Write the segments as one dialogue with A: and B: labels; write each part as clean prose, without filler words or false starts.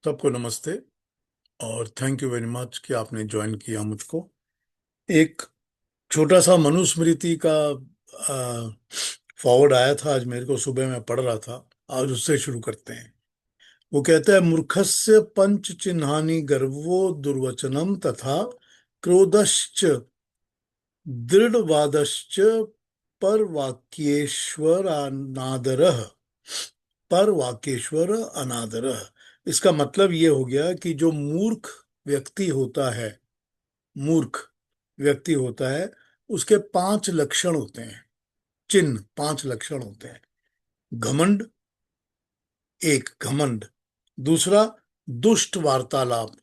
A: सबको नमस्ते और थैंक यू वेरी मच कि आपने ज्वाइन किया मुझको। एक छोटा सा मनुस्मृति का फॉरवर्ड आया था आज मेरे को, सुबह मैं पढ़ रहा था। आज उससे शुरू करते हैं। वो कहता है, मूर्खस्य पंच चिन्हानि गर्वो दुर्वचनम तथा क्रोधश्च दृढ़वादश्च परवाक्येश्वर अनादरः। परवाक्येश्वर अनादरः। इसका मतलब ये हो गया कि जो व्यक्ति होता है मूर्ख व्यक्ति होता है, उसके 5 लक्षण होते हैं। चिन्ह 5 लक्षण होते हैं। घमंड, एक घमंड। दूसरा, दुष्ट वार्तालाप।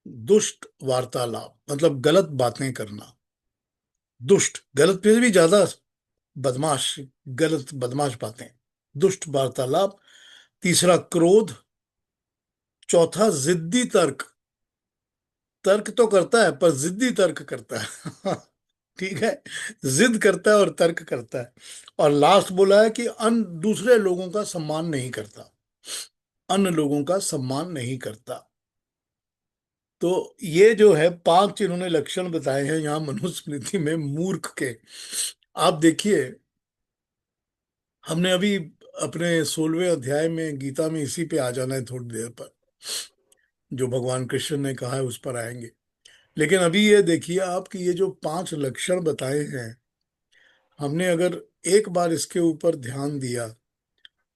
A: दुष्ट वार्तालाप मतलब गलत बातें करना। दुष्ट गलत पे भी ज्यादा बदमाश, गलत बदमाश बातें। दुष्ट वार्तालाप। तीसरा, क्रोध। चौथा, जिद्दी तर्क। तर्क तो करता है पर जिद्दी तर्क करता है। ठीक है, जिद करता है और तर्क करता है। और लास्ट बोला है कि अन्य दूसरे लोगों का सम्मान नहीं करता। अन्य लोगों का सम्मान नहीं करता। तो ये जो है 5 इन्होंने लक्षण बताए हैं यहाँ मनुस्मृति में मूर्ख के। आप देखिए, हमने अभी अपने 16वें अध्याय में गीता में इसी पे आ जाना है थोड़ी देर पर। जो भगवान कृष्ण ने कहा है उस पर आएंगे। लेकिन अभी ये देखिए आप कि ये जो 5 लक्षण बताए हैं, हमने अगर एक बार इसके ऊपर ध्यान दिया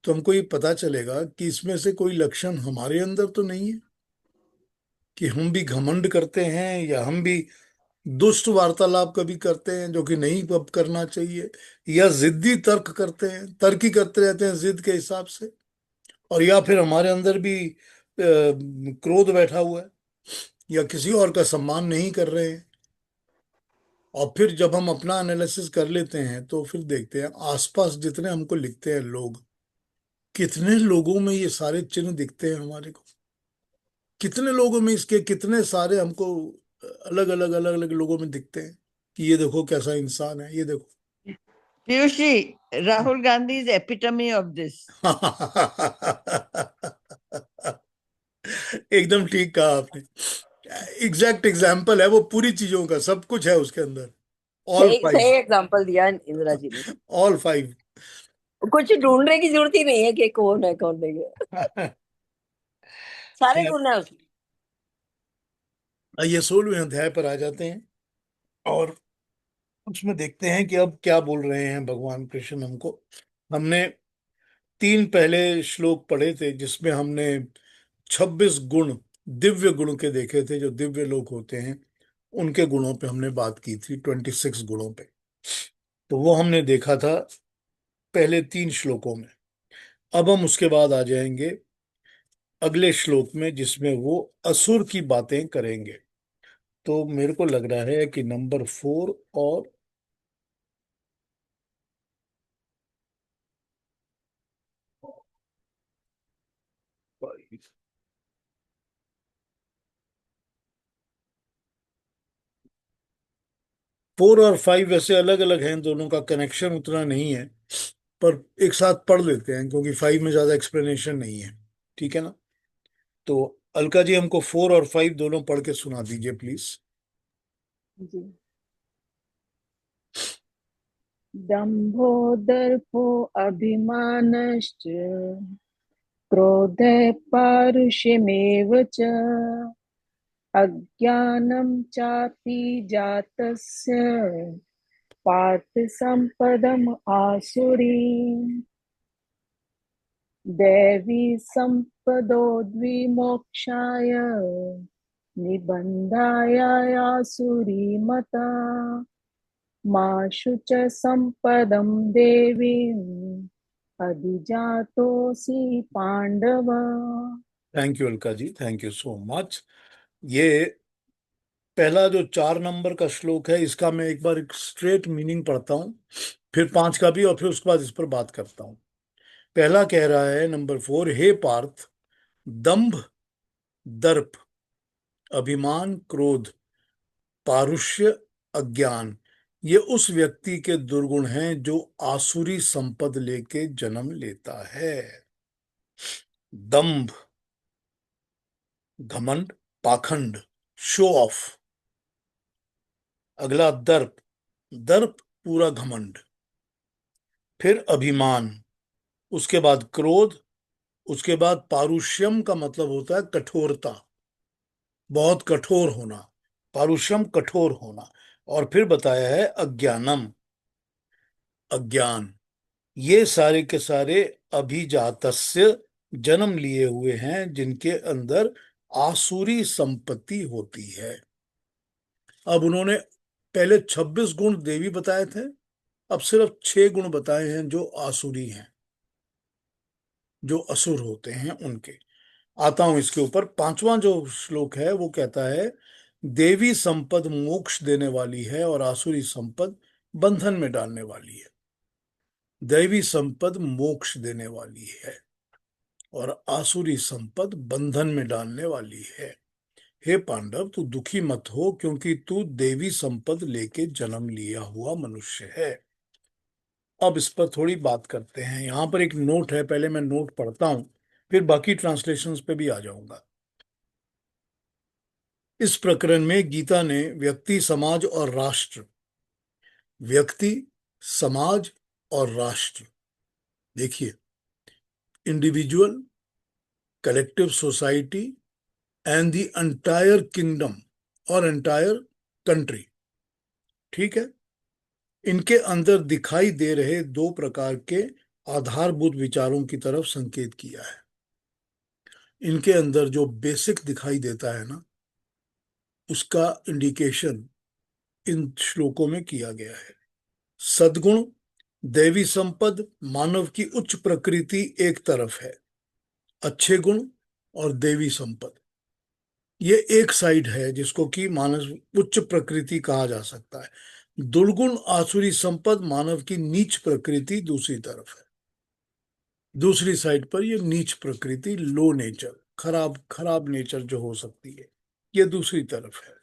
A: तो हमको ये पता चलेगा कि इसमें से कोई लक्षण हमारे अंदर तो नहीं है कि हम भी घमंड करते हैं, या हम भी दुष्ट वार्तालाप कभी करते हैं जो कि नहीं अब करना चाहिए, या जिद्दी तर्क करते हैं, तर्की करते रहते हैं जिद के हिसाब से। और या फिर हमारे अंदर भी क्रोध बैठा हुआ है, या किसी और का सम्मान नहीं कर रहे हैं। और फिर जब हम अपना एनालिसिस कर लेते हैं तो फिर देखते हैं आसपास जितने हमको लिखते हैं लोग, कितने लोगों में ये सारे चिन्ह दिखते हैं हमारे को। कितने लोगों में इसके कितने सारे हमको अलग अलग लोगों में दिखते हैं कि ये देखो कैसा इंसान है, ये देखो।
B: Piyush ji, Rahul Gandhi is epitome of this.
A: एकदम ठीक कहा आपने। एग्जैक्ट एग्जाम्पल है वो, पूरी चीजों का सब कुछ है उसके अंदर। ऑल
C: सही सही
A: फाइव।
C: एग्जांपल दिया इंदिरा जी ने।
A: All five.
C: कुछ ढूंढने की जरूरत ही नहीं है कि कौन है कौन नहीं है। सारे
A: खैर,
C: ढूंढना है उसमें।
A: ये 16वें अध्याय पर आ जाते हैं और उसमें देखते हैं कि अब क्या बोल रहे हैं भगवान कृष्ण हमको। हमने 3 पहले श्लोक पढ़े थे जिसमें हमने 26 गुण, दिव्य गुण के देखे थे। जो दिव्य लोग होते हैं उनके गुणों पे हमने बात की थी, 26 गुणों पे। तो वो हमने देखा था पहले 3 श्लोकों में। अब हम उसके बाद आ जाएंगे अगले श्लोक में जिसमें वो असुर की बातें करेंगे। तो मेरे को लग रहा है कि नंबर 4 और 5, 4 और 5 वैसे अलग अलग हैं, दोनों का कनेक्शन उतना नहीं है, पर एक साथ पढ़ लेते हैं क्योंकि 5 में ज्यादा एक्सप्लेनेशन नहीं है। ठीक है ना? तो अलका जी हमको 4 और 5 दोनों पढ़ के सुना दीजिए प्लीज।
D: जी। दंभो दर्पो अभिमानश्च क्रोधः पारुष्यमेव च अज्ञानं चापि जातस्य पार्थ सम्पदम् आसुरीम् दैवी सम्पदो द्विमोक्षाय निबन्धाय आसुरीमता माशु च सम्पदं देवीम् अधिजातोऽसि पांडव।
A: Thank you Alka ji, thank you so much. ये पहला जो 4 नंबर का श्लोक है, इसका मैं एक बार एक स्ट्रेट मीनिंग पढ़ता हूँ, फिर 5 का भी, और फिर उसके बाद इस पर बात करता हूँ। पहला कह रहा है नंबर 4, हे पार्थ, दंभ, दर्प, अभिमान, क्रोध, पारुष्य, अज्ञान, ये उस व्यक्ति के दुर्गुण हैं जो आसुरी संपद लेके जन्म लेता है। दंभ, घमंड, पाखंड, शो ऑफ। अगला दर्प, दर्प पूरा घमंड। फिर अभिमान, उसके बाद क्रोध, उसके बाद पारुष्यम का मतलब होता है कठोरता, बहुत कठोर होना, पारुष्यम कठोर होना। और फिर बताया है अज्ञानम, अज्ञान। ये सारे के सारे अभिजातस्य, जन्म लिए हुए हैं जिनके अंदर आसुरी संपत्ति होती है। अब उन्होंने पहले 26 गुण देवी बताए थे, अब सिर्फ 6 गुण बताए हैं जो आसुरी हैं, जो असुर होते हैं उनके। आता हूं इसके ऊपर। पांचवां जो श्लोक है वो कहता है, देवी संपद मोक्ष देने वाली है और आसुरी संपद बंधन में डालने वाली है। दैवी संपद मोक्ष देने वाली है और आसुरी संपद बंधन में डालने वाली है। हे पांडव, तू दुखी मत हो, क्योंकि तू देवी संपद लेके जन्म लिया हुआ मनुष्य है। अब इस पर थोड़ी बात करते हैं। यहां पर एक नोट है, पहले मैं नोट पढ़ता हूं, फिर बाकी ट्रांसलेशंस पे भी आ जाऊंगा। इस प्रकरण में गीता ने व्यक्ति, समाज और राष्ट्र, व्यक्ति, समाज और राष्ट्र, देखिए, individual, collective society and the entire kingdom और एंटायर कंट्री, ठीक है, इनके अंदर दिखाई दे रहे दो प्रकार के आधारभूत विचारों की तरफ संकेत किया है। इनके अंदर जो बेसिक दिखाई देता है ना, उसका इंडिकेशन इन श्लोकों में किया गया है। सद्गुण, दैवी संपद, मानव की उच्च प्रकृति एक तरफ है। अच्छे गुण और देवी संपद, ये एक साइड है जिसको कि मानव उच्च प्रकृति कहा जा सकता है। दुर्गुण आसुरी संपद, मानव की नीच प्रकृति दूसरी तरफ है। दूसरी साइड पर ये नीच प्रकृति, लो नेचर, खराब खराब नेचर जो हो सकती है, ये दूसरी तरफ है।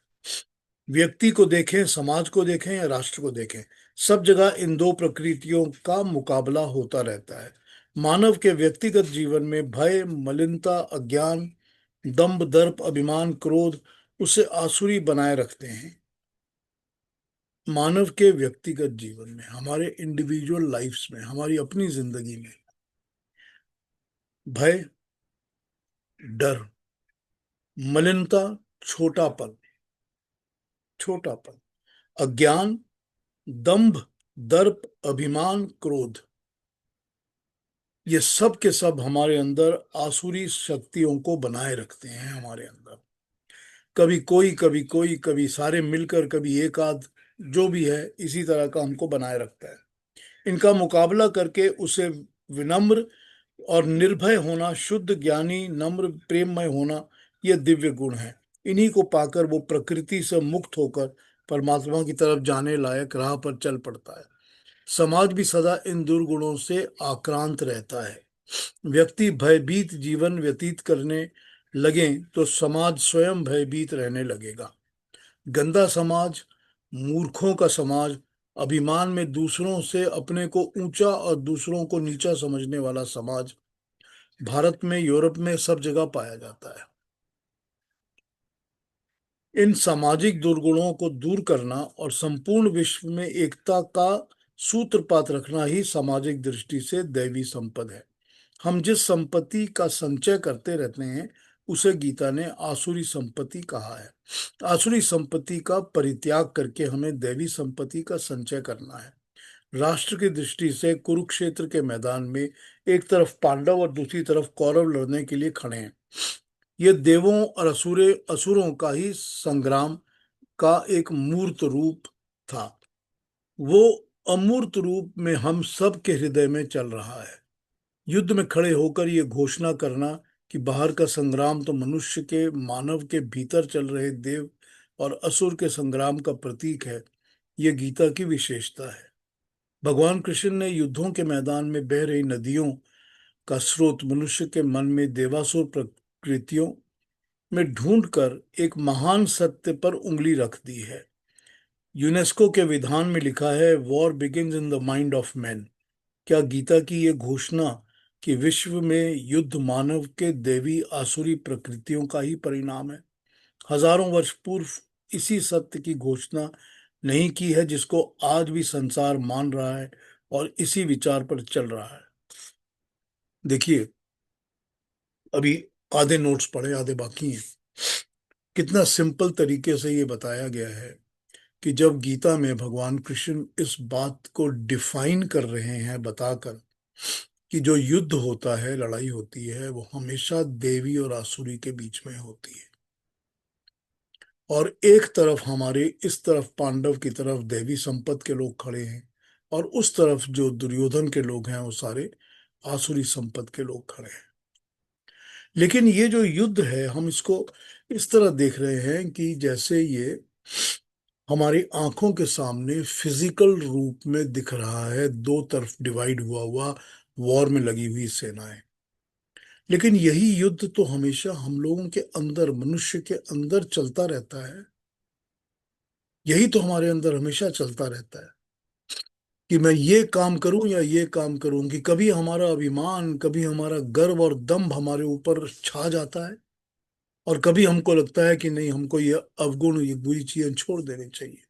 A: व्यक्ति को देखें, समाज को देखें या राष्ट्र को देखें, सब जगह इन दो प्रकृतियों का मुकाबला होता रहता है। मानव के व्यक्तिगत जीवन में भय, मलिनता, अज्ञान, दंभ, दर्प, अभिमान, क्रोध उसे आसुरी बनाए रखते हैं। मानव के व्यक्तिगत जीवन में, हमारे इंडिविजुअल लाइफ्स में, हमारी अपनी जिंदगी में भय, डर, मलिनता, छोटापन, छोटापन, अज्ञान, दंभ, दर्प, अभिमान, क्रोध, ये सब के सब हमारे अंदर आसुरी शक्तियों को बनाए रखते हैं हमारे अंदर। कभी कोई, कभी कोई, कभी सारे मिलकर, कभी एक आध, जो भी है इसी तरह का हमको बनाए रखता है। इनका मुकाबला करके उसे विनम्र और निर्भय होना, शुद्ध, ज्ञानी, नम्र, प्रेममय होना, ये दिव्य गुण है। इन्हीं को पाकर वो प्रकृति से मुक्त होकर परमात्मा की तरफ जाने लायक राह पर चल पड़ता है। समाज भी सदा इन दुर्गुणों से आक्रांत रहता है। व्यक्ति भयभीत जीवन व्यतीत करने लगे तो समाज स्वयं भयभीत रहने लगेगा। गंदा समाज, मूर्खों का समाज, अभिमान में दूसरों से अपने को ऊंचा और दूसरों को नीचा समझने वाला समाज भारत में, यूरोप में, सब जगह पाया जाता है। इन सामाजिक दुर्गुणों को दूर करना और संपूर्ण विश्व में एकता का सूत्रपात रखना ही सामाजिक दृष्टि से दैवी संपद है। हम जिस संपत्ति का संचय करते रहते हैं उसे गीता ने आसुरी संपत्ति कहा है। आसुरी संपत्ति का परित्याग करके हमें दैवी संपत्ति का संचय करना है। राष्ट्र की दृष्टि से कुरुक्षेत्र के मैदान में एक तरफ पांडव और दूसरी तरफ कौरव लड़ने के लिए खड़े हैं। ये देवों और असुरों का ही संग्राम का एक मूर्त रूप था। वो अमूर्त रूप में हम सब के हृदय में चल रहा है। युद्ध में खड़े होकर ये घोषणा करना कि बाहर का संग्राम तो मनुष्य के, मानव के भीतर चल रहे देव और असुर के संग्राम का प्रतीक है, ये गीता की विशेषता है। भगवान कृष्ण ने युद्धों के मैदान में बह रही नदियों का स्रोत मनुष्य के मन में देवासुर प्रकृतियों में ढूंढकर एक महान सत्य पर उंगली रख दी है। यूनेस्को के विधान में लिखा है, war begins in the mind of man. क्या गीता की ये घोषणा कि विश्व में युद्ध मानव के देवी आसुरी प्रकृतियों का ही परिणाम है। हजारों वर्ष पूर्व इसी सत्य की घोषणा नहीं की है जिसको आज भी संसार मान रहा है और इसी विचार पर चल रहा है। देखिए, अभी आधे नोट्स पढ़े, आधे बाकी हैं। कितना सिंपल तरीके से ये बताया गया है कि जब गीता में भगवान कृष्ण इस बात को डिफाइन कर रहे हैं बताकर कि जो युद्ध होता है, लड़ाई होती है, वो हमेशा देवी और आसुरी के बीच में होती है। और एक तरफ हमारे, इस तरफ पांडव की तरफ देवी संपत के लोग खड़े हैं, और उस तरफ जो दुर्योधन के लोग हैं वो सारे आसुरी संपत के लोग खड़े हैं। लेकिन ये जो युद्ध है, हम इसको इस तरह देख रहे हैं कि जैसे ये हमारी आंखों के सामने फिजिकल रूप में दिख रहा है, दो तरफ डिवाइड हुआ हुआ वॉर में लगी हुई सेनाएं। लेकिन यही युद्ध तो हमेशा हम लोगों के अंदर, मनुष्य के अंदर चलता रहता है। यही तो हमारे अंदर हमेशा चलता रहता है कि मैं ये काम करूं या ये काम करूं, कि कभी हमारा अभिमान, कभी हमारा गर्व और दंभ हमारे ऊपर छा जाता है, और कभी हमको लगता है कि नहीं, हमको ये अवगुण, ये बुरी चीजें छोड़ देनी चाहिए।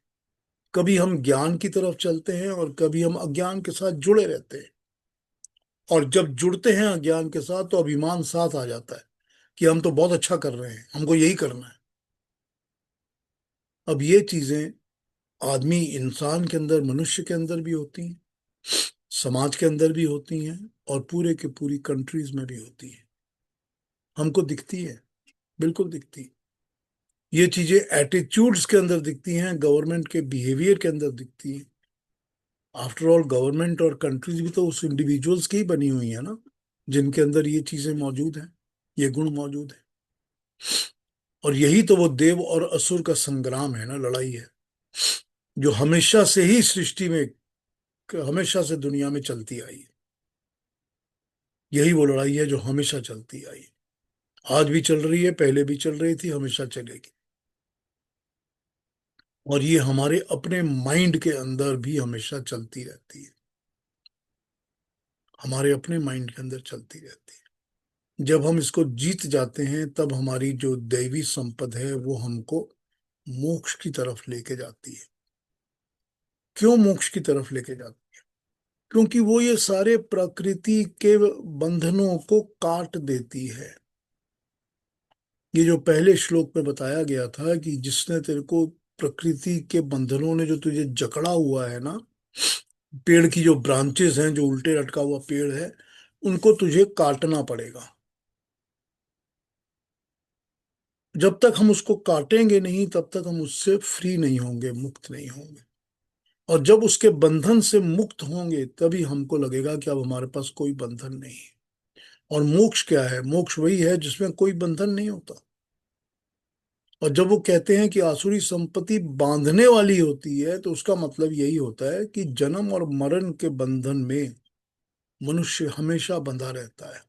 A: कभी हम ज्ञान की तरफ चलते हैं और कभी हम अज्ञान के साथ जुड़े रहते हैं। और जब जुड़ते हैं अज्ञान के साथ तो अभिमान साथ आ जाता है कि हम तो बहुत अच्छा कर रहे हैं, हमको यही करना है। अब ये चीजें आदमी, इंसान के अंदर, मनुष्य के अंदर भी होती हैं, समाज के अंदर भी होती हैं, और पूरे के पूरी कंट्रीज में भी होती है। हमको दिखती है, बिल्कुल दिखती है। ये चीजें एटीट्यूड्स के अंदर दिखती हैं, गवर्नमेंट के बिहेवियर के अंदर दिखती हैं। आफ्टर ऑल गवर्नमेंट और कंट्रीज भी तो उस इंडिविजुअल्स की ही बनी हुई है ना, जिनके अंदर ये चीजें मौजूद हैं, ये गुण मौजूद है। और यही तो वो देव और असुर का संग्राम है ना, लड़ाई है, जो हमेशा से ही सृष्टि में, हमेशा से दुनिया में चलती आई है। यही वो लड़ाई है जो हमेशा चलती आई है, आज भी चल रही है, पहले भी चल रही थी, हमेशा चलेगी। और ये हमारे अपने माइंड के अंदर भी हमेशा चलती रहती है, हमारे अपने माइंड के अंदर चलती रहती है। जब हम इसको जीत जाते हैं तब हमारी जो दैवी संपद है वो हमको मोक्ष की तरफ लेके जाती है। क्यों मोक्ष की तरफ लेके जाती है? क्योंकि वो ये सारे प्रकृति के बंधनों को काट देती है। ये जो पहले श्लोक में बताया गया था कि जिसने तेरे को, प्रकृति के बंधनों ने जो तुझे जकड़ा हुआ है ना, पेड़ की जो ब्रांचेस हैं, जो उल्टे लटका हुआ पेड़ है, उनको तुझे काटना पड़ेगा। जब तक हम उसको काटेंगे नहीं तब तक हम उससे फ्री नहीं होंगे, मुक्त नहीं होंगे। और जब उसके बंधन से मुक्त होंगे तभी हमको लगेगा कि अब हमारे पास कोई बंधन नहीं है। और मोक्ष क्या है? मोक्ष वही है जिसमें कोई बंधन नहीं होता। और जब वो कहते हैं कि आसुरी संपत्ति बांधने वाली होती है, तो उसका मतलब यही होता है कि जन्म और मरण के बंधन में मनुष्य हमेशा बंधा रहता है।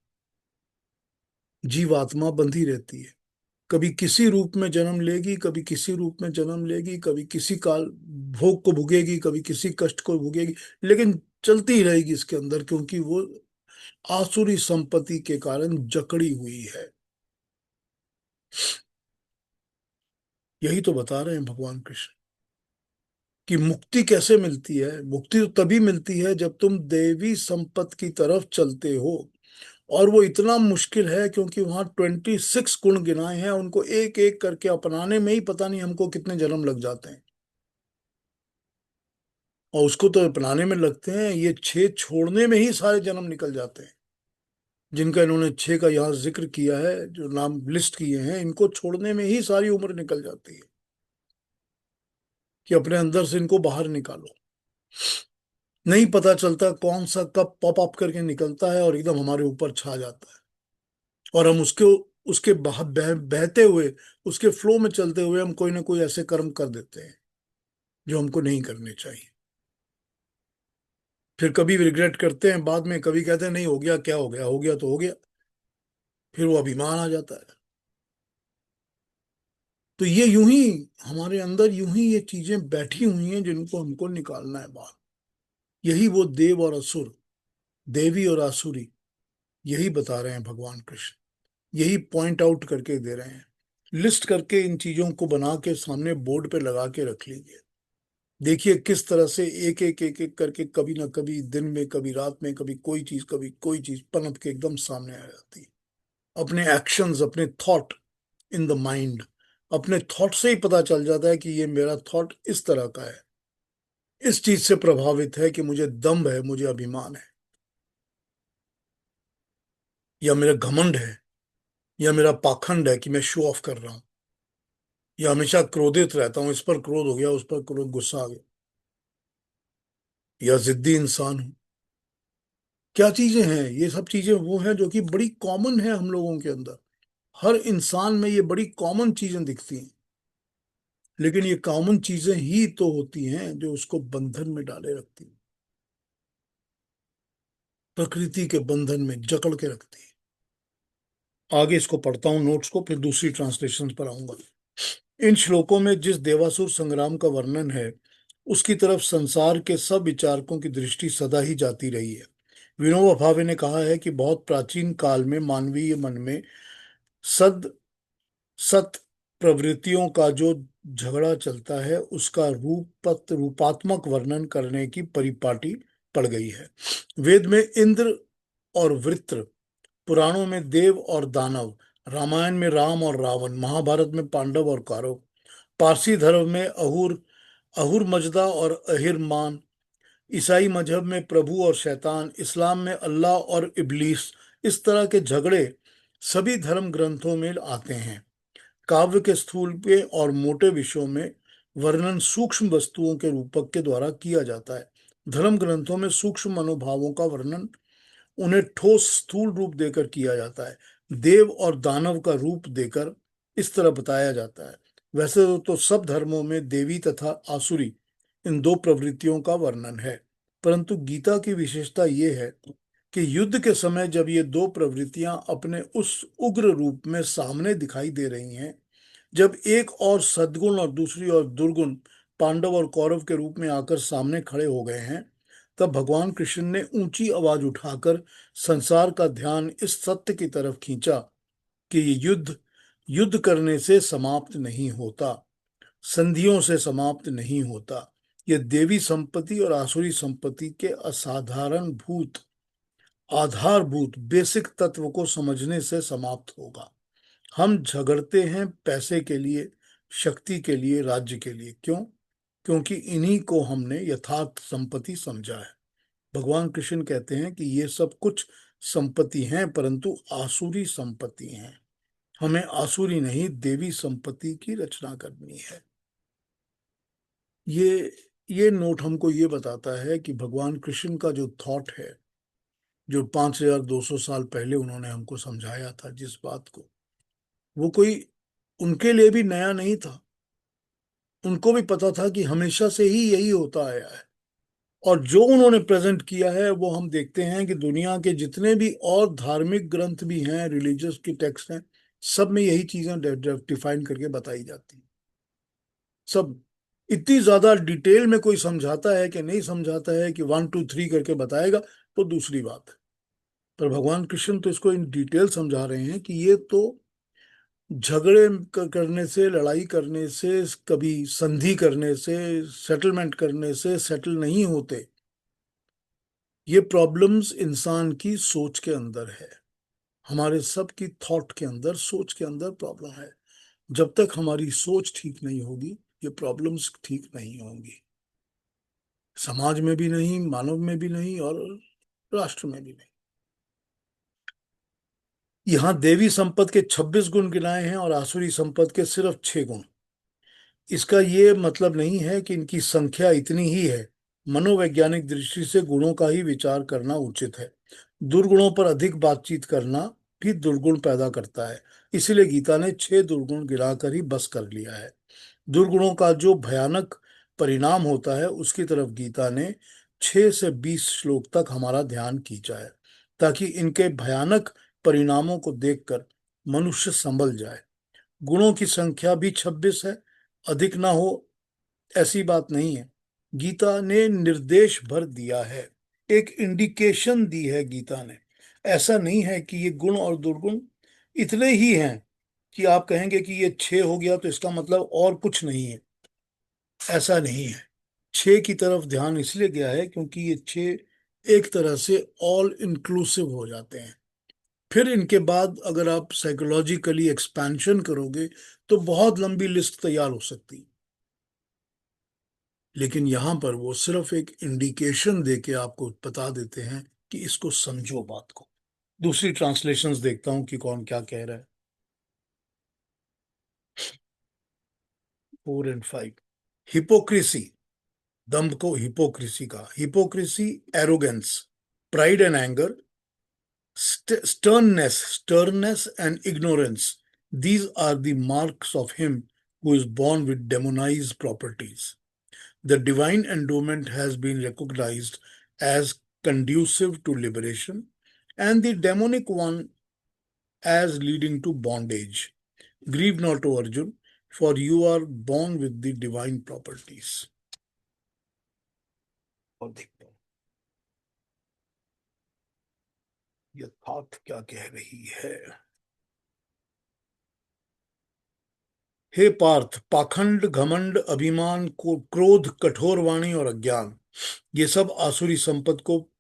A: जीवात्मा बंधी रहती है, कभी किसी रूप में जन्म लेगी, कभी किसी रूप में जन्म लेगी, कभी किसी काल भोग को भुगेगी, कभी किसी कष्ट को भुगेगी, लेकिन चलती ही रहेगी इसके अंदर, क्योंकि वो आसुरी संपत्ति के कारण जकड़ी हुई है। यही तो बता रहे हैं भगवान कृष्ण कि मुक्ति कैसे मिलती है। मुक्ति तो तभी मिलती है जब तुम देवी संपत्ति की तरफ चलते हो। और वो इतना मुश्किल है क्योंकि वहां 26 गुण गिनाए हैं, उनको एक एक करके अपनाने में ही पता नहीं हमको कितने जन्म लग जाते हैं। और उसको तो अपनाने में लगते हैं, ये 6 छोड़ने में ही सारे जन्म निकल जाते हैं। जिनका इन्होंने 6 का यहाँ जिक्र किया है, जो नाम लिस्ट किए हैं, इनको छोड़ने में ही सारी उम्र निकल जाती है कि अपने अंदर से इनको बाहर निकालो। नहीं पता चलता कौन सा कब पॉप अप करके निकलता है और एकदम हमारे ऊपर छा जाता है। और हम उसके उसके बहते हुए, उसके फ्लो में चलते हुए हम कोई ना कोई ऐसे कर्म कर देते हैं जो हमको नहीं करने चाहिए। फिर कभी रिग्रेट करते हैं बाद में, कभी कहते हैं नहीं हो गया, क्या हो गया, हो गया तो हो गया। फिर वो अभिमान आ जाता है। तो ये यूं ही हमारे अंदर, यूं ही ये चीजें बैठी हुई हैं जिनको हमको निकालना है बाहर। यही वो देव और असुर, देवी और आसुरी, यही बता रहे हैं भगवान कृष्ण, यही पॉइंट आउट करके दे रहे हैं। लिस्ट करके इन चीजों को बना के सामने बोर्ड पे लगा के रख लीजिए। देखिए किस तरह से एक एक एक एक करके कभी ना कभी दिन में, कभी रात में, कभी कोई चीज पनप के एकदम सामने आ जाती है। अपने एक्शंस, अपने थॉट इन द माइंड, अपने थॉट से ही पता चल जाता है कि ये मेरा थॉट इस तरह का है, इस चीज से प्रभावित है कि मुझे दम्भ है, मुझे अभिमान है, या मेरा घमंड है, या मेरा पाखंड है कि मैं शो ऑफ कर रहा हूं, या हमेशा क्रोधित रहता हूं, इस पर क्रोध हो गया, उस पर क्रोध, गुस्सा आ गया, या जिद्दी इंसान हूं। क्या चीजें हैं ये? सब चीजें वो हैं जो कि बड़ी कॉमन है हम लोगों के अंदर। हर इंसान में ये बड़ी कॉमन चीजें दिखती हैं, लेकिन ये कॉमन चीजें ही तो होती हैं जो उसको बंधन में डाले रखती हैं, प्रकृति के बंधन में जकड़ के रखती है। आगे इसको पढ़ता हूं नोट्स को, फिर दूसरी ट्रांसलेशन पर आऊंगा। इन श्लोकों में जिस देवासुर संग्राम का वर्णन है, उसकी तरफ संसार के सब विचारकों की दृष्टि सदा ही जाती रही है। विनोबा भावे ने कहा है कि बहुत प्राचीन काल में मानवीय मन में सद सत प्रवृत्तियों का जो झगड़ा चलता है, उसका रूपात्मक वर्णन करने की परिपाटी पड़ गई है। वेद में इंद्र और वृत्र, पुराणों में देव और दानव, रामायण में राम और रावण, महाभारत में पांडव और कौरव, पारसी धर्म में अहुर अहुर मजदा और अहिरमान, ईसाई मजहब में प्रभु और शैतान, इस्लाम में अल्लाह और इब्लीस। इस तरह के झगड़े सभी धर्म ग्रंथों में आते हैं। काव्य के स्थूल पे और मोटे विषयों में वर्णन सूक्ष्म वस्तुओं के रूपक के द्वारा किया जाता है। धर्म ग्रंथों में सूक्ष्म मनोभावों का वर्णन उन्हें ठोस स्थूल रूप देकर किया जाता है। देव और दानव का रूप देकर इस तरह बताया जाता है। वैसे तो सब धर्मों में देवी तथा आसुरी, इन दो प्रवृत्तियों का वर्णन है, परंतु गीता की विशेषता ये है कि युद्ध के समय जब ये दो प्रवृत्तियां अपने उस उग्र रूप में सामने दिखाई दे रही हैं, जब एक और सद्गुण और दूसरी और दुर्गुण पांडव और कौरव के रूप में आकर सामने खड़े हो गए हैं, तब भगवान कृष्ण ने ऊंची आवाज उठाकर संसार का ध्यान इस सत्य की तरफ खींचा कि ये युद्ध युद्ध करने से समाप्त नहीं होता, संधियों से समाप्त नहीं होता। ये देवी संपत्ति और आसुरी संपत्ति के असाधारण भूत, आधारभूत बेसिक तत्व को समझने से समाप्त होगा। हम झगड़ते हैं पैसे के लिए, शक्ति के लिए, राज्य के लिए। क्यों? क्योंकि इन्हीं को हमने यथार्थ संपत्ति समझा है। भगवान कृष्ण कहते हैं कि ये सब कुछ संपत्ति हैं, परंतु आसुरी संपत्ति हैं। हमें आसुरी नहीं, देवी संपत्ति की रचना करनी है। ये नोट हमको ये बताता है कि भगवान कृष्ण का जो थॉट है, जो 5200 साल पहले उन्होंने हमको समझाया था जिस बात को, वो कोई उनके लिए भी नया नहीं था। उनको भी पता था कि हमेशा से ही यही होता आया है। और जो उन्होंने प्रेजेंट किया है वो हम देखते हैं कि दुनिया के जितने भी और धार्मिक ग्रंथ भी हैं, रिलीजियस के टेक्स्ट हैं, सब में यही चीजें डिफाइन करके बताई जाती हैं। सब इतनी ज्यादा डिटेल में कोई समझाता है कि नहीं समझाता है कि 1 2 3 करके बताएगा, तो दूसरी बात है। पर भगवान कृष्ण तो इसको इन डिटेल समझा रहे हैं कि ये तो झगड़े करने से, लड़ाई करने से, कभी संधि करने से, सेटलमेंट करने से सेटल नहीं होते। ये प्रॉब्लम्स इंसान की सोच के अंदर है, हमारे सब की थॉट के अंदर, सोच के अंदर प्रॉब्लम है। जब तक हमारी सोच ठीक नहीं होगी, ये प्रॉब्लम्स ठीक नहीं होंगी। समाज में भी नहीं, मानव में भी नहीं, और राष्ट्र में भी नहीं। यहाँ देवी संपद के 26 गुण गिनाए हैं और आसुरी संपद के सिर्फ 6 गुण। इसका ये मतलब नहीं है कि इनकी संख्या इतनी ही है। मनोवैज्ञानिक दृष्टि से गुणों का ही विचार करना उचित है। दुर्गुणों पर अधिक बातचीत करना भी दुर्गुण पैदा करता है। इसीलिए गीता ने 6 दुर्गुण गिराकर ही बस कर लिया है। दुर्गुणों का जो भयानक परिणाम होता है, उसकी तरफ गीता ने 6 से 20 श्लोक तक हमारा ध्यान खींचा है, ताकि इनके भयानक परिणामों को देखकर मनुष्य संभल जाए। गुणों की संख्या भी 26 है, अधिक ना हो ऐसी बात नहीं है। गीता ने निर्देश भर दिया है, एक इंडिकेशन दी है गीता ने। ऐसा नहीं है कि ये गुण और दुर्गुण इतने ही हैं कि आप कहेंगे कि ये 6 हो गया तो इसका मतलब और कुछ नहीं है। ऐसा नहीं है। 6 की तरफ ध्यान इसलिए गया है क्योंकि ये 6 एक तरह से ऑल इंक्लूसिव हो जाते हैं। फिर इनके बाद अगर आप साइकोलॉजिकली एक्सपेंशन करोगे तो बहुत लंबी लिस्ट तैयार हो सकती है। लेकिन यहां पर वो सिर्फ एक इंडिकेशन दे के आपको बता देते हैं कि इसको समझो बात को। दूसरी ट्रांसलेशंस देखता हूं कि कौन क्या कह रहा है। 4 और 5। हिपोक्रेसी, दम्भ को हिपोक्रेसी का, hypocrisy arrogance, pride and anger, sternness and ignorance. These are the marks of him who is born with demonized properties. The divine endowment has been recognized as conducive to liberation, and the demonic one as leading to bondage. Grieve not, O Arjun, for you are born with the divine properties. और देखते हैं यथार्थ क्या कह रही है। हे पार्थ, पाखंड, घमंड, अभिमान, को क्रोध, कठोर वाणी और अज्ञान, ये सब आसुरी संपद को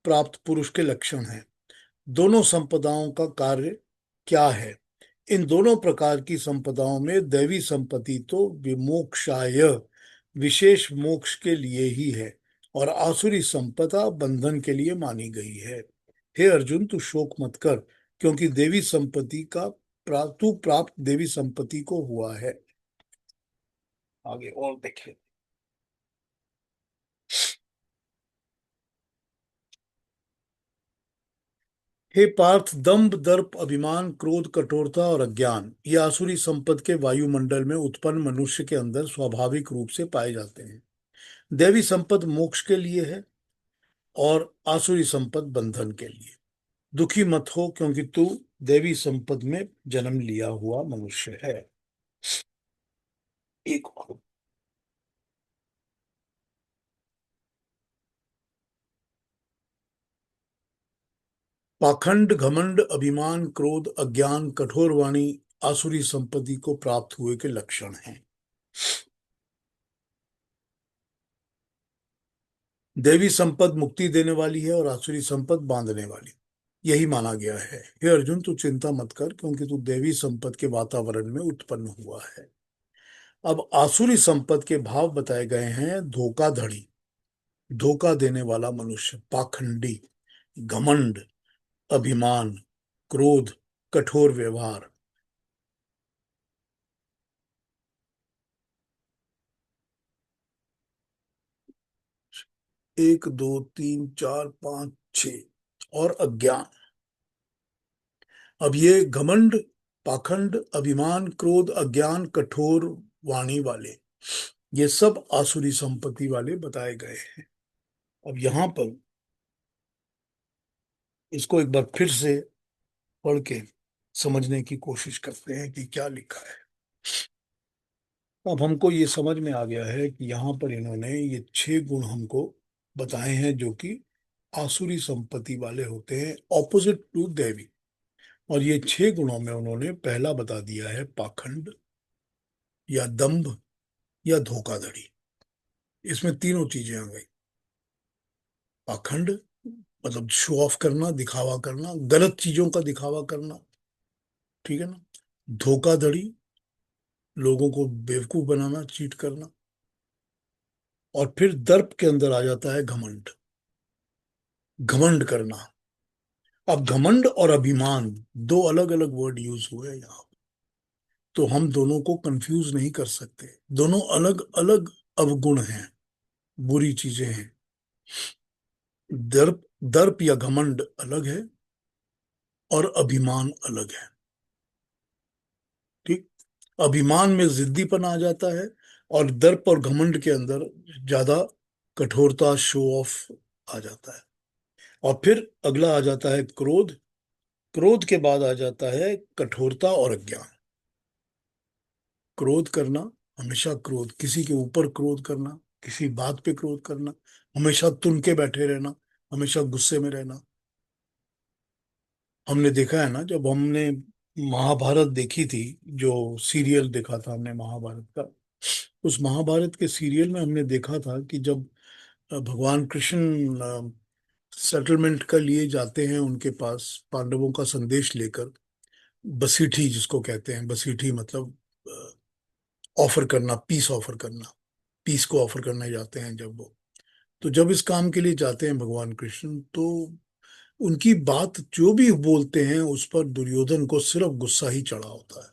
A: प्राप्त पुरुष के लक्षण हैं। दोनों संपदाओं का कार्य क्या है? इन दोनों प्रकार की संपदाओं में दैवी संपत्ति तो विमोक्षाय, विशेष मोक्ष के लिए ही है, और आसुरी संपदा बंधन के लिए मानी गई है। हे अर्जुन, तू शोक मत कर, क्योंकि देवी संपत्ति का तू प्राप्त देवी संपत्ति को हुआ है। आगे और देखें। हे पार्थ, दंभ, दर्प, अभिमान, क्रोध, कठोरता और अज्ञान ये आसुरी संपद के वायुमंडल में उत्पन्न मनुष्य के अंदर स्वाभाविक रूप से पाए जाते हैं। देवी संपद मोक्ष के लिए है और आसुरी संपद बंधन के लिए। दुखी मत हो, क्योंकि तू देवी संपद में जन्म लिया हुआ मनुष्य है। एक और। पाखंड, घमंड, अभिमान, क्रोध, अज्ञान, कठोर वाणी आसुरी संपत्ति को प्राप्त हुए के लक्षण हैं। देवी संपद मुक्ति देने वाली है और आसुरी संपद बांधने वाली, यही माना गया है। हे अर्जुन, तू चिंता मत कर, क्योंकि तू देवी संपद के वातावरण में उत्पन्न हुआ है। अब आसुरी संपद के भाव बताए गए हैं। धोखाधड़ी, धोखा देने वाला मनुष्य, पाखंडी, घमंड, अभिमान, क्रोध, कठोर व्यवहार। 1 2 3 4 5 6। और अज्ञान। अब ये घमंड, पाखंड, अभिमान, क्रोध, अज्ञान, कठोर वाणी वाले, ये सब आसुरी संपत्ति वाले बताए गए हैं। अब यहां पर इसको एक बार फिर से पढ़ के समझने की कोशिश करते हैं कि क्या लिखा है। अब हमको ये समझ में आ गया है कि यहाँ पर इन्होंने ये 6 गुण हमको बताए हैं जो कि आसुरी संपत्ति वाले होते हैं, ऑपोजिट टू देवी। और ये 6 गुणों में उन्होंने पहला बता दिया है पाखंड या दंभ या धोखाधड़ी। इसमें तीनों चीजें आ गई। पाखंड मतलब शो ऑफ करना, दिखावा करना, गलत चीजों का दिखावा करना, ठीक है ना। धोखाधड़ी, लोगों को बेवकूफ बनाना, चीट करना। और फिर दर्प के अंदर आ जाता है घमंड, घमंड करना। अब घमंड और अभिमान दो अलग अलग वर्ड यूज हुए हैं यहाँ, तो हम दोनों को कंफ्यूज नहीं कर सकते। दोनों अलग अलग अवगुण हैं, बुरी चीजें हैं। दर्प, दर्प या घमंड अलग है और अभिमान अलग है, ठीक। अभिमान में जिद्दीपन आ जाता है और दर्प और घमंड के अंदर ज्यादा कठोरता, शो ऑफ आ जाता है। और फिर अगला आ जाता है क्रोध। क्रोध के बाद आ जाता है कठोरता और अज्ञान। क्रोध करना, हमेशा क्रोध, किसी के ऊपर क्रोध करना, किसी बात पे क्रोध करना, हमेशा तुन के बैठे रहना, हमेशा गुस्से में रहना। हमने देखा है ना, जब हमने महाभारत देखी थी, जो सीरियल देखा था हमने महाभारत का, उस महाभारत के सीरियल में हमने देखा था कि जब भगवान कृष्ण सेटलमेंट का लिए जाते हैं उनके पास पांडवों का संदेश लेकर, बसीठी जिसको कहते हैं, बसीठी मतलब ऑफर करना, पीस ऑफर करना, पीस को ऑफर करने जाते हैं जब वो, तो जब इस काम के लिए जाते हैं भगवान कृष्ण, तो उनकी बात जो भी बोलते हैं उस पर दुर्योधन को सिर्फ गुस्सा ही चढ़ा होता है।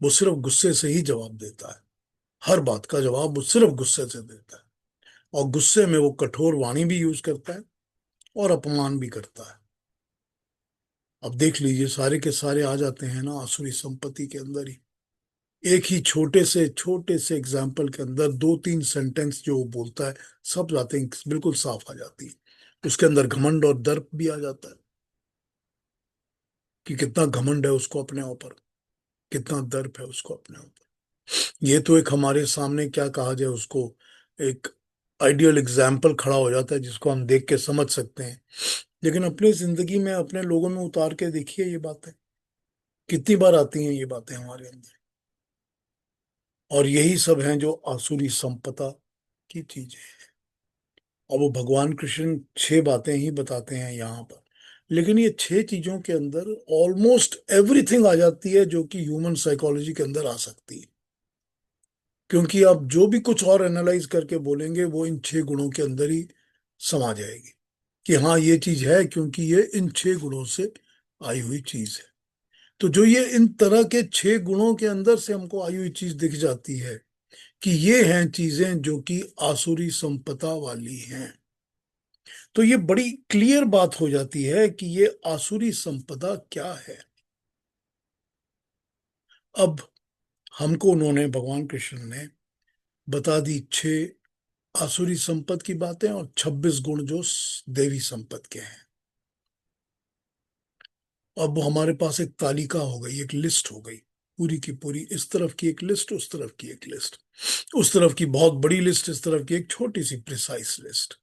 A: वो सिर्फ गुस्से से ही जवाब देता है, हर बात का जवाब वो सिर्फ गुस्से से देता है, और गुस्से में वो कठोर वाणी भी यूज करता है और अपमान भी करता है। अब देख लीजिए, सारे के सारे आ जाते हैं ना आसुरी संपत्ति के अंदर ही। एक ही छोटे से एग्जाम्पल के अंदर दो तीन सेंटेंस जो वो बोलता है, सब बातें बिल्कुल साफ आ जाती है। उसके अंदर घमंड और दर्प भी आ जाता है, कि कितना घमंड है उसको अपने ऊपर, कितना दर्प है उसको अपने ऊपर। ये तो एक हमारे सामने क्या कहा जाए उसको, एक आइडियल एग्जाम्पल खड़ा हो जाता है जिसको हम देख के समझ सकते हैं। लेकिन अपनी जिंदगी में अपने लोगों में उतार के देखिए, ये बातें कितनी बार आती हैं, ये बातें हमारे अंदर। और यही सब हैं जो आसुरी संपदा की चीजें। और वो भगवान कृष्ण छह बातें ही बताते हैं यहाँ पर, लेकिन ये छह चीजों के अंदर ऑलमोस्ट एवरीथिंग आ जाती है जो कि ह्यूमन साइकोलॉजी के अंदर आ सकती है। क्योंकि आप जो भी कुछ और एनालाइज करके बोलेंगे वो इन छह गुणों के अंदर ही समा जाएगी, कि हाँ ये चीज है क्योंकि ये इन छह गुणों से आई हुई चीज है। तो जो ये इन तरह के छह गुणों के अंदर से हमको आई हुई चीज दिख जाती है, कि ये हैं चीजें जो कि आसुरी संपदा वाली हैं, तो ये बड़ी क्लियर बात हो जाती है कि ये आसुरी संपदा क्या है। अब हमको उन्होंने, भगवान कृष्ण ने बता दी छह आसुरी संपद की बातें और 26 गुण जो देवी संपद के हैं। अब वो हमारे पास एक तालिका हो गई, एक लिस्ट हो गई, पूरी की पूरी, इस तरफ की एक लिस्ट, उस तरफ की एक लिस्ट, उस तरफ की बहुत बड़ी लिस्ट, इस तरफ की एक छोटी सी प्रिसाइज लिस्ट।